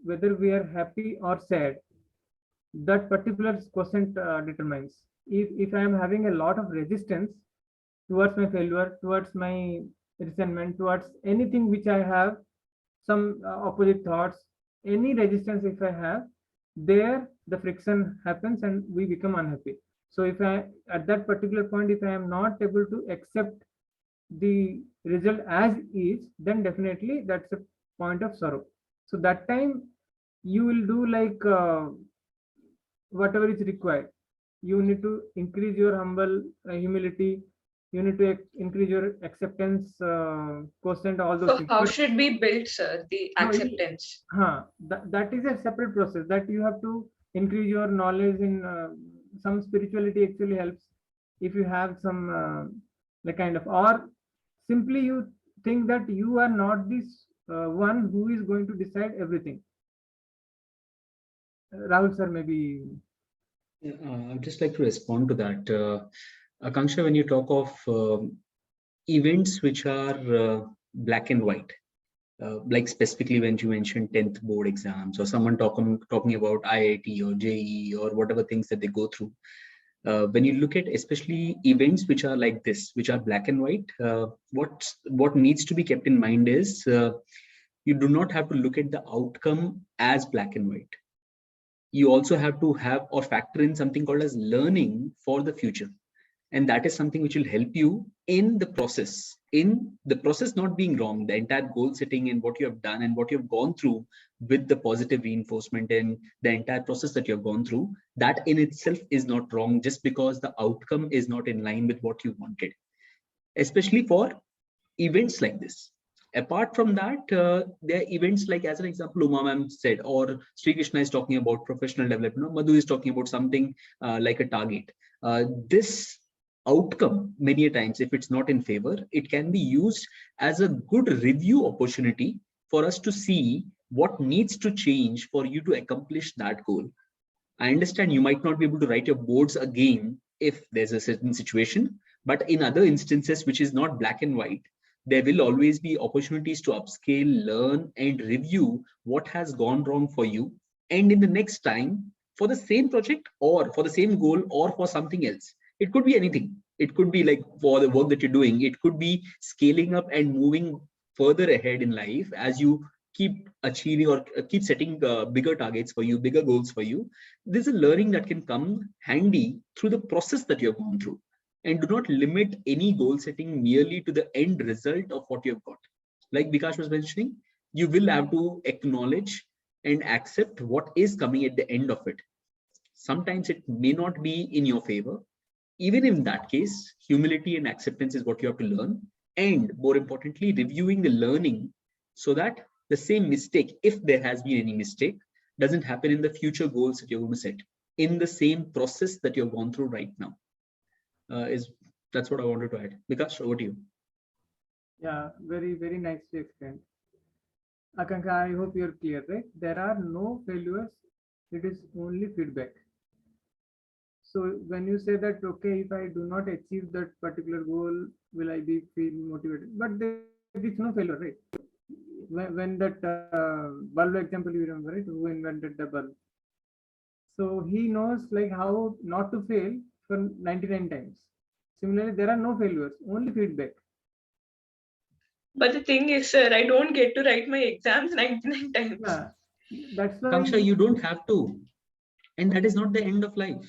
whether we are happy or sad, that particular quotient determines. If I am having a lot of resistance towards my failure, towards my resentment, towards anything which I have, some opposite thoughts, any resistance if I have, there the friction happens and we become unhappy. So if I, at that particular point, if I am not able to accept the result as is, then definitely that's a point of sorrow. So that time you will do like whatever is required. You need to increase your humble humility. You need to increase your acceptance quotient, all those So things. how But should be built, sir, the no, acceptance? that is a separate process that you have to increase your knowledge in some spirituality actually helps. If you have some like kind of, or simply you think that you are not this one who is going to decide everything. Rahul sir, maybe. I'd just like to respond to that. Akanksha, when you talk of events which are black and white, like specifically when you mentioned 10th board exams or someone talking about IIT or JEE or whatever things that they go through. When you look at especially events which are like this, which are black and white, what needs to be kept in mind is you do not have to look at the outcome as black and white. You also have to have or factor in something called as learning for the future. And that is something which will help you in the process not being wrong, the entire goal setting and what you have done and what you have gone through with the positive reinforcement and the entire process that you have gone through, that in itself is not wrong just because the outcome is not in line with what you wanted, especially for events like this. Apart from that, there are events like, as an example, Uma ma'am said, or Sri Krishna is talking about professional development, Madhu is talking about something like a target. This outcome, many a times, if it's not in favor, it can be used as a good review opportunity for us to see what needs to change for you to accomplish that goal. I understand you might not be able to write your boards again if there's a certain situation, but in other instances, which is not black and white, there will always be opportunities to upscale, learn, and review what has gone wrong for you. And in the next time, for the same project or for the same goal or for something else, it could be anything. It could be like for the work that you're doing, it could be scaling up and moving further ahead in life as you keep achieving or keep setting bigger targets for you, bigger goals for you. There's a learning that can come handy through the process that you've gone through. And do not limit any goal setting merely to the end result of what you've got. Like Bikash was mentioning, you will have to acknowledge and accept what is coming at the end of it. Sometimes it may not be in your favor. Even in that case, humility and acceptance is what you have to learn. And more importantly, reviewing the learning so that the same mistake, if there has been any mistake, doesn't happen in the future goals that you're going to set in the same process that you've gone through right now. That's what I wanted to add. Bikash, over to you. Yeah, very, very nicely explained. Akanka, I hope you're clear, right? There are no failures. It is only feedback. So when you say that, okay, if I do not achieve that particular goal, will I be feel motivated? But there is no failure, right? When that bulb example, you remember, right? Who invented the bulb? So he knows like how not to fail for 99 times. Similarly, there are no failures, only feedback. But the thing is, sir, I don't get to write my exams 99 times. Yeah, that's why. Kangsha, you don't have to. And that is not the end of life.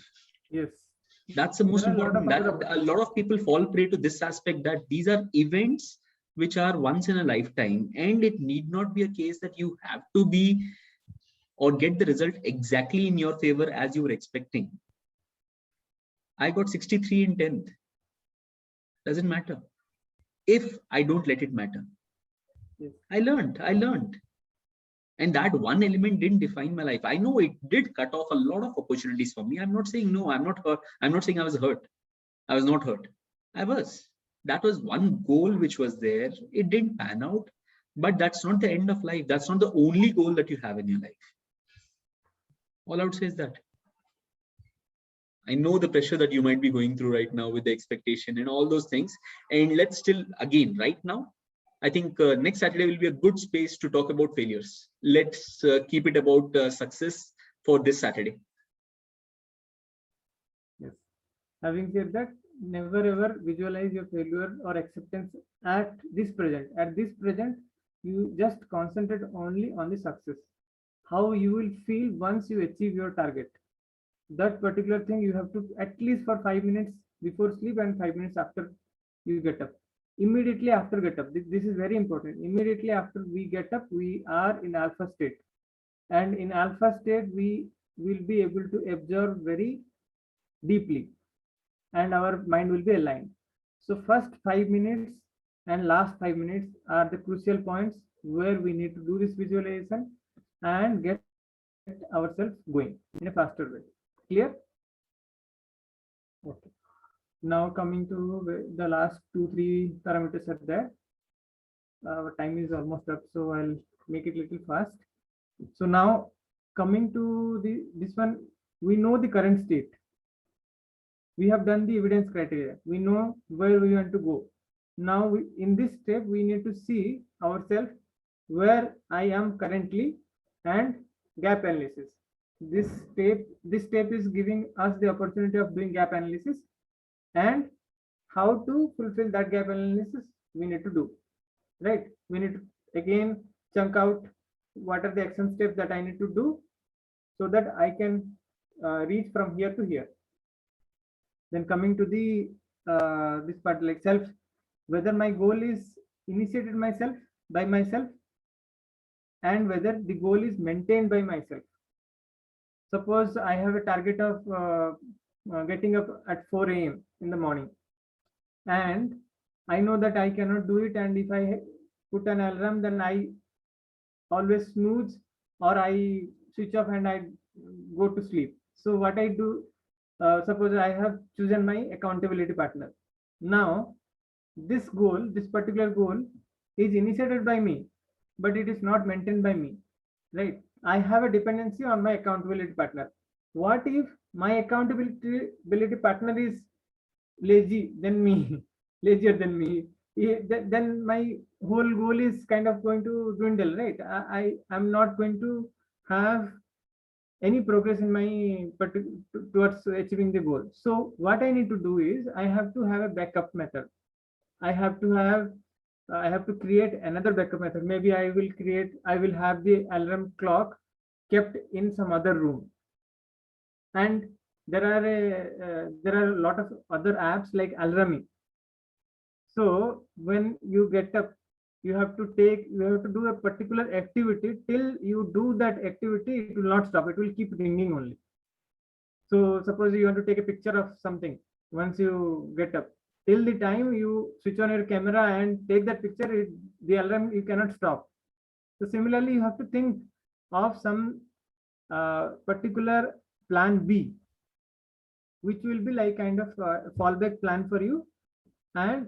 Yes. That's the most important. That a lot of people fall prey to this aspect, that these are events which are once in a lifetime. And it need not be a case that you have to be or get the result exactly in your favor as you were expecting. I got 63 in 10th. Doesn't matter. If I don't let it matter. Yes. I learned. And that one element didn't define my life. I know it did cut off a lot of opportunities for me. I'm not saying no, I'm not hurt. I'm not saying I was hurt. I was not hurt. I was. That was one goal which was there. It didn't pan out, but that's not the end of life. That's not the only goal that you have in your life. All I would say is that. I know the pressure that you might be going through right now with the expectation and all those things. And let's still, again, right now, I think next Saturday will be a good space to talk about failures. Let's keep it about success for this Saturday. Yes. Having said that, never ever visualize your failure or acceptance at this present. At this present, you just concentrate only on the success. How you will feel once you achieve your target. That particular thing you have to at least for 5 minutes before sleep and 5 minutes after you get up. Immediately after get up, this is very important. Immediately after we get up, we are in alpha state, and in alpha state we will be able to observe very deeply and our mind will be aligned. So first 5 minutes and last 5 minutes are the crucial points where we need to do this visualization and get ourselves going in a faster way. Clear? Okay. Now coming to the last 2-3 parameters are there. Our time is almost up, so I'll make it a little fast. So now coming to this one, we know the current state. We have done the evidence criteria. We know where we want to go. Now in this step, we need to see ourselves where I am currently and gap analysis. This step is giving us the opportunity of doing gap analysis, and how to fulfill that gap analysis we need to do, right? We need to again chunk out what are the action steps that I need to do so that I can reach from here to here. Then coming to the this part, like self, whether my goal is initiated by myself, and whether the goal is maintained by myself. Suppose I have a target of getting up at 4 a.m. in the morning, and I know that I cannot do it, and if I put an alarm, then I always snooze, or I switch off and I go to sleep. So what I do, suppose I have chosen my accountability partner. Now this goal, this particular goal is initiated by me, but it is not maintained by me, right? I have a dependency on my accountability partner. What if my accountability partner is lazy than me, lazier than me? Then my whole goal is kind of going to dwindle, right? I'm not going to have any progress in my towards achieving the goal. So what I need to do is I have to have a backup method. I have to have I have to create another backup method. Maybe I will have the alarm clock kept in some other room. And there are a lot of other apps like Alarmy. So when you get up, you have to do a particular activity. Till you do that activity, it will not stop. It will keep ringing only. So suppose you want to take a picture of something. Once you get up, till the time you switch on your camera and take that picture, the alarm, you cannot stop. So similarly, you have to think of some particular plan B, which will be like kind of a fallback plan for you. And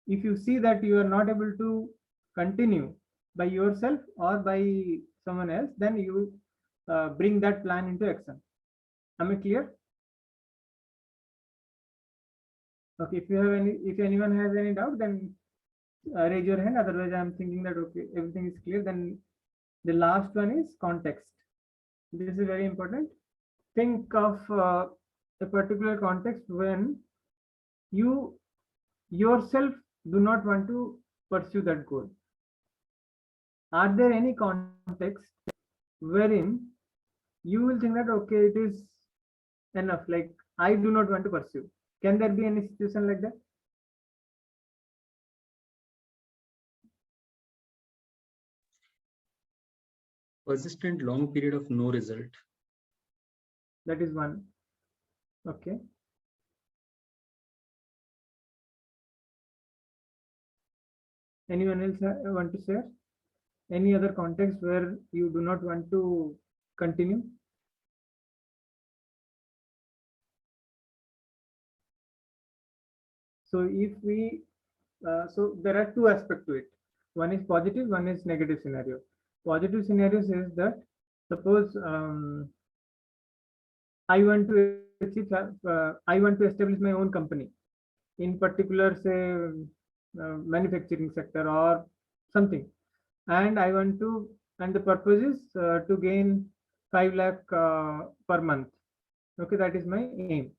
if you see that you are not able to continue by yourself or by someone else, then you bring that plan into action. Am I clear? Okay, if anyone has any doubt, then raise your hand. Otherwise, I'm thinking that okay, everything is clear. Then the last one is context. This is very important. Think of a particular context when you yourself do not want to pursue that goal. Are there any contexts wherein you will think that okay, it is enough, like I do not want to pursue? Can there be any situation like that? Persistent long period of no result. That is one. Okay. Anyone else want to share any other context where you do not want to continue? So if we so there are two aspects to it. One is positive, one is negative scenario. Positive scenario says that suppose I want to achieve I want to establish my own company in particular, say manufacturing sector or something, and I want to, and the purpose is to gain 5 lakh per month. Okay, that is my aim.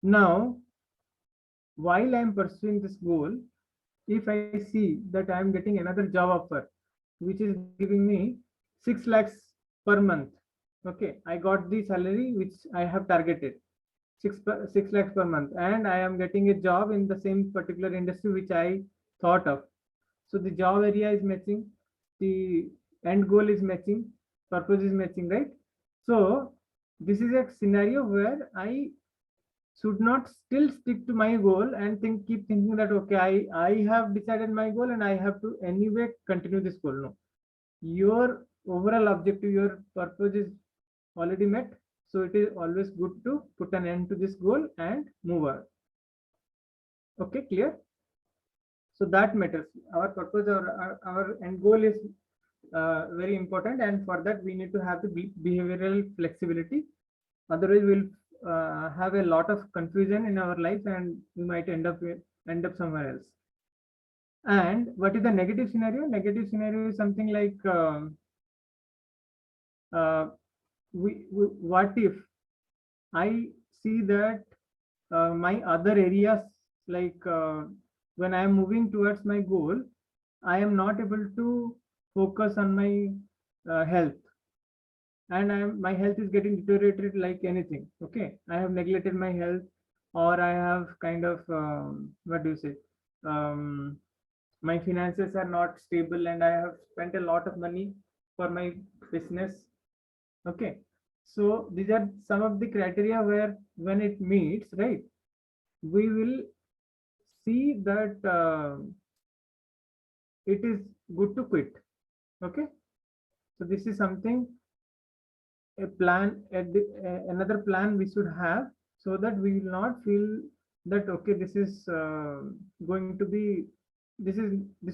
Now while I am pursuing this goal, if I see that I am getting another job offer which is giving me 6 lakhs per month, okay, I got the salary which I have targeted, 6 lakhs per month, and I am getting a job in the same particular industry which I thought of. So the job area is matching, the end goal is matching, purpose is matching, right? So this is a scenario where I should not still stick to my goal and keep thinking that okay, I have decided my goal and I have to anyway continue this goal. No, your overall objective, your purpose is already met. So it is always good to put an end to this goal and move on. Okay, clear? So that matters. Our purpose or our end goal is very important, and for that we need to have the behavioral flexibility. Otherwise, we'll have a lot of confusion in our life, and we might end up somewhere else. And what is the negative scenario? Negative scenario is something like what if I see that my other areas, like when I am moving towards my goal, I am not able to focus on my health, and my health is getting deteriorated like anything. Okay, I have neglected my health, or I have kind of what do you say? Um, my finances are not stable, and I have spent a lot of money for my business. Okay, so these are some of the criteria where when it meets, right, we will see that it is good to quit. Okay, so this is something, a plan, another plan we should have, so that we will not feel that okay, this is going to be, this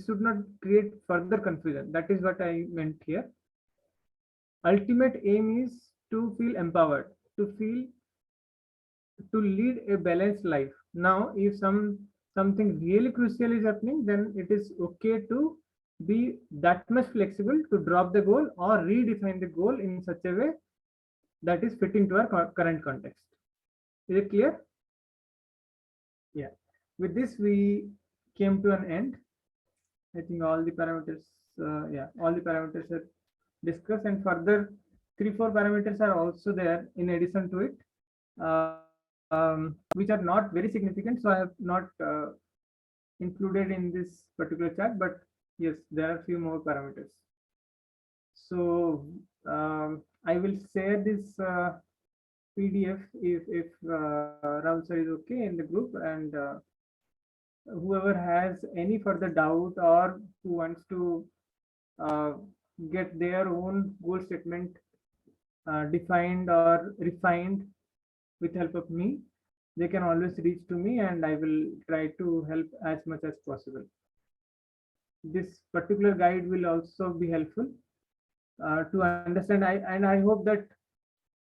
should not create further confusion. That is what I meant here. Ultimate aim is to feel empowered, to feel, to lead a balanced life. Now, if something really crucial is happening, then it is okay to be that much flexible to drop the goal or redefine the goal in such a way that is fitting to our current context. Is it clear? Yeah. With this, we came to an end. I think all the parameters, all the parameters are discussed, and further 3-4 parameters are also there in addition to it. Which are not very significant, so I have not included in this particular chart, but yes, there are a few more parameters. So I will share this PDF if Rahul sir is okay in the group, and whoever has any further doubt or who wants to uh, get their own goal statement defined or refined with help of me, they can always reach to me, and I will try to help as much as possible. This particular guide will also be helpful to understand. I hope that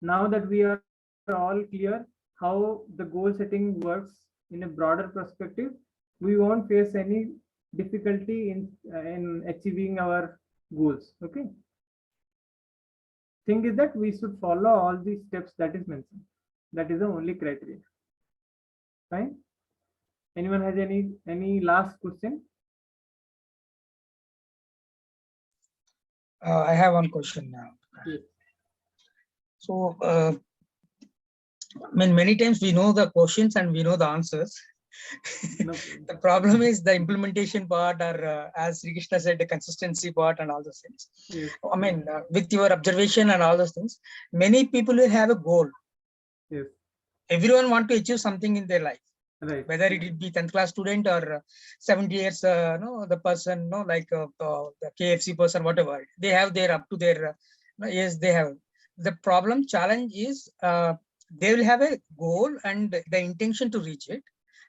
now that we are all clear how the goal setting works in a broader perspective, we won't face any difficulty in achieving our goals. Okay. Thing is that we should follow all these steps that is mentioned. That is the only criteria. Fine. Anyone has any last question? I have one question now. Yes. So, I mean, many times we know the questions and we know the answers. No. The problem is the implementation part, or as Sri Krishna said, the consistency part and all those things. Yes. I mean, with your observation and all those things, many people will have a goal. Yes. Everyone want to achieve something in their life. Right. Whether it be 10th class student or 70 years, no, the person, no, like the KFC person, whatever, they have their up to their, yes, they have. The problem challenge is they will have a goal and the intention to reach it.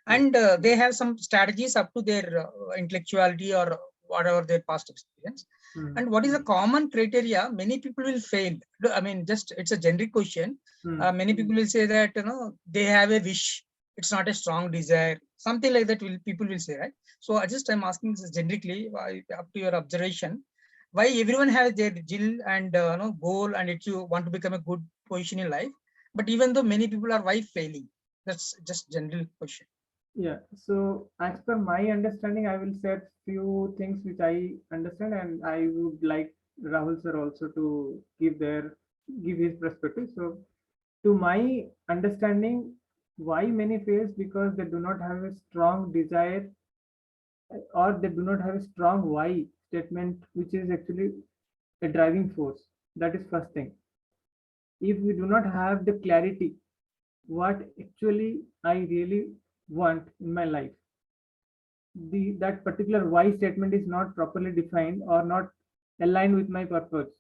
And they have some strategies up to their intellectuality or whatever their past experience. And what is the common criteria? Many people will fail. I mean, just it's a generic question. Many people will say that, you know, they have a wish. It's not a strong desire, something like that. People will say, right? So I'm asking this generically, up to your observation, why everyone has their jill and goal, and if you want to become a good position in life, but even though many people are, why failing? That's just general question. Yeah. So as per my understanding, I will share few things which I understand, and I would like Rahul sir also to give his perspective. So to my understanding, why many fails, because they do not have a strong desire, or they do not have a strong why statement, which is actually a driving force. That is first thing. If we do not have the clarity what actually I really want in my life, that particular why statement is not properly defined or not aligned with my purpose,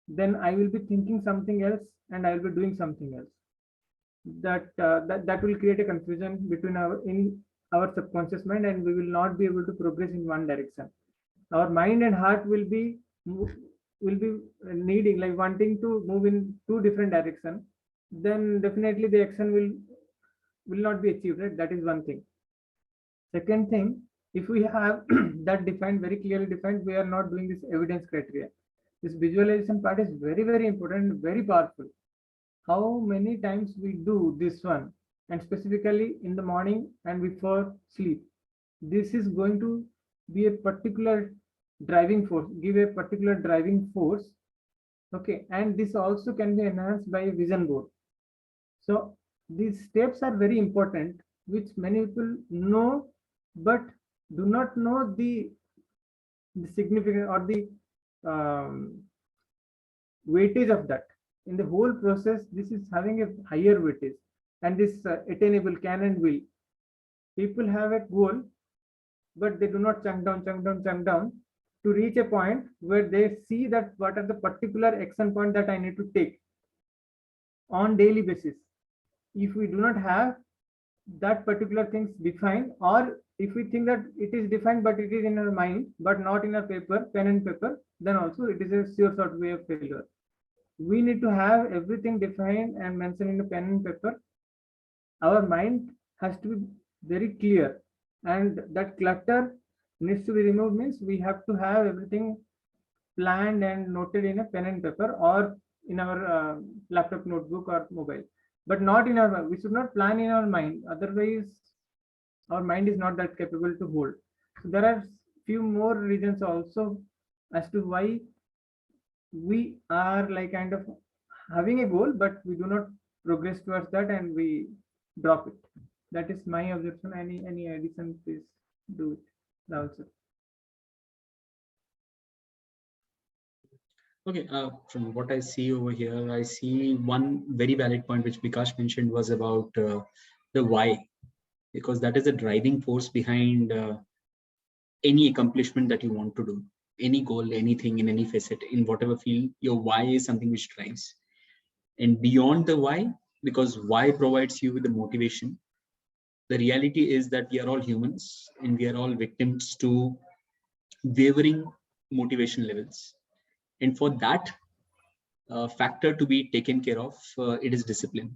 then I will be thinking something else and I will be doing something else. That will create a confusion between our subconscious mind, and we will not be able to progress in one direction. Our mind and heart will be needing, like wanting to move in two different directions. Then definitely the action will not be achieved, right? That is one thing. Second thing, If we have that defined, very clearly defined, we are not doing this evidence criteria. This visualization part is very, very important, very powerful. How many times we do this one, and specifically in the morning and before sleep. This is going to be a particular driving force, give a particular driving force. Okay, and this also can be enhanced by a vision board. So these steps are very important, which many people know, but do not know the significance or the weightage of that. In the whole process, this is having a higher weightage, and this attainable can and will. People have a goal, but they do not chunk down to reach a point where they see that what are the particular action point that I need to take on daily basis. If we do not have that particular things defined, or if we think that it is defined but it is in our mind but not in a paper, pen and paper, then also it is a sure sort way of failure. We need to have everything defined and mentioned in the pen and paper. Our mind has to be very clear, and that clutter needs to be removed. Means we have to have everything planned and noted in a pen and paper, or in our laptop, notebook, or mobile, but not in our, we should not plan in our mind, otherwise our mind is not that capable to hold. So there are few more reasons also as to why we are like kind of having a goal, but we do not progress towards that and we drop it. That is my objection. Any addition, please do it also. Okay, from what I see over here, I see one very valid point which Bikash mentioned was about the why, because that is the driving force behind any accomplishment that you want to do, any goal, anything in any facet, in whatever field. Your why is something which drives. And beyond the why, because why provides you with the motivation, the reality is that we are all humans and we are all victims to wavering motivation levels. And for that factor to be taken care of, it is discipline.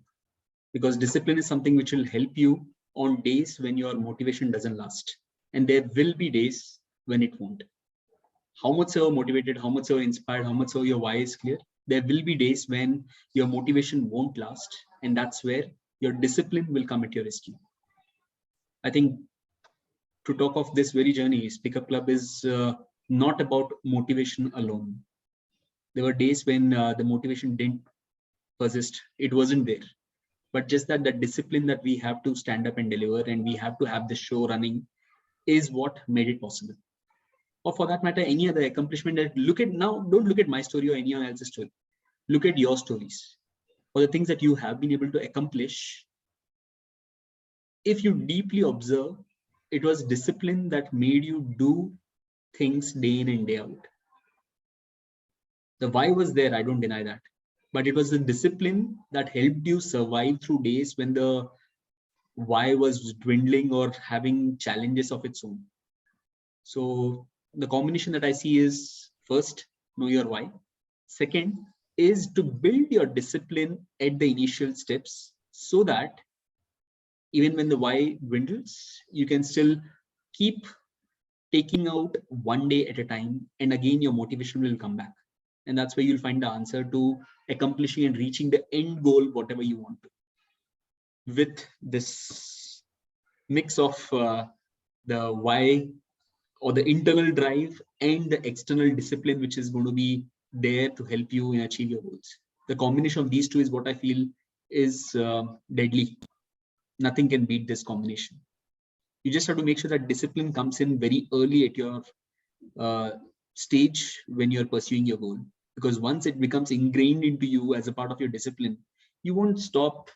Because discipline is something which will help you on days when your motivation doesn't last. And there will be days when it won't. How much so motivated, how much so inspired, how much so your why is clear, there will be days when your motivation won't last. And that's where your discipline will come at your rescue. I think to talk of this very journey, Speaker Club is not about motivation alone. There were days when the motivation didn't persist, it wasn't there. But just that the discipline that we have to stand up and deliver, and we have to have the show running, is what made it possible. Or for that matter, any other accomplishment that look at now, don't look at my story or anyone else's story. Look at your stories or the things that you have been able to accomplish. If you deeply observe, it was discipline that made you do things day in and day out. The why was there, I don't deny that. But it was the discipline that helped you survive through days when the why was dwindling or having challenges of its own. So the combination that I see is, first, know your why. Second is to build your discipline at the initial steps so that even when the why dwindles, you can still keep taking out one day at a time. And again, your motivation will come back. And that's where you'll find the answer to accomplishing and reaching the end goal, whatever you want to. With this mix of the why or the internal drive and the external discipline, which is going to be there to help you in achieve your goals. The combination of these two is what I feel is deadly. Nothing can beat this combination. You just have to make sure that discipline comes in very early at your stage when you're pursuing your goal. Because once it becomes ingrained into you as a part of your discipline, you won't stop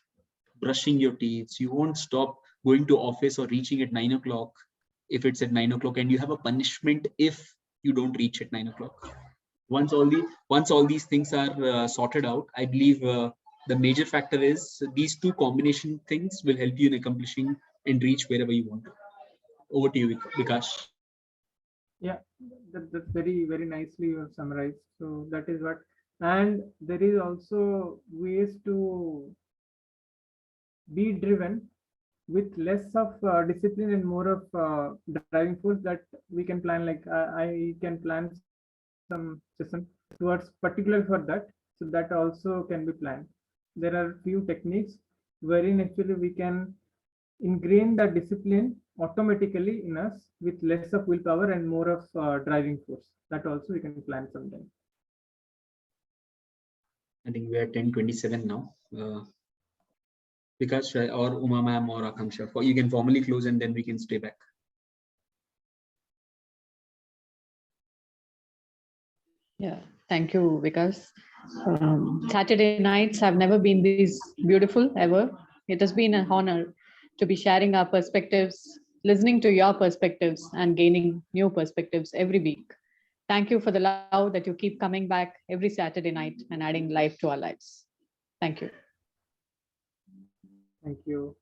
brushing your teeth. You won't stop going to office or reaching at 9 o'clock if it's at 9 o'clock, and you have a punishment if you don't reach at 9 o'clock. Once all these things are sorted out, I believe the major factor is these two combination things will help you in accomplishing and reach wherever you want to. Over to you, Bikash. Yeah, that's very, very nicely you have summarized. So that is what, and there is also ways to be driven with less of discipline and more of driving force, that we can plan, like I can plan some session towards particular for that. So that also can be planned. There are few techniques wherein actually we can ingrain the discipline automatically in us with less of willpower and more of driving force. That also we can plan sometime. I think we are 10:27 now. Bikash or Uma ma'am or Akanksha, you can formally close and then we can stay back. Yeah, thank you, Vikas. Saturday nights have never been this beautiful ever. It has been an honor to be sharing our perspectives, listening to your perspectives, and gaining new perspectives every week. Thank you for the love that you keep coming back every Saturday night and adding life to our lives. Thank you. Thank you.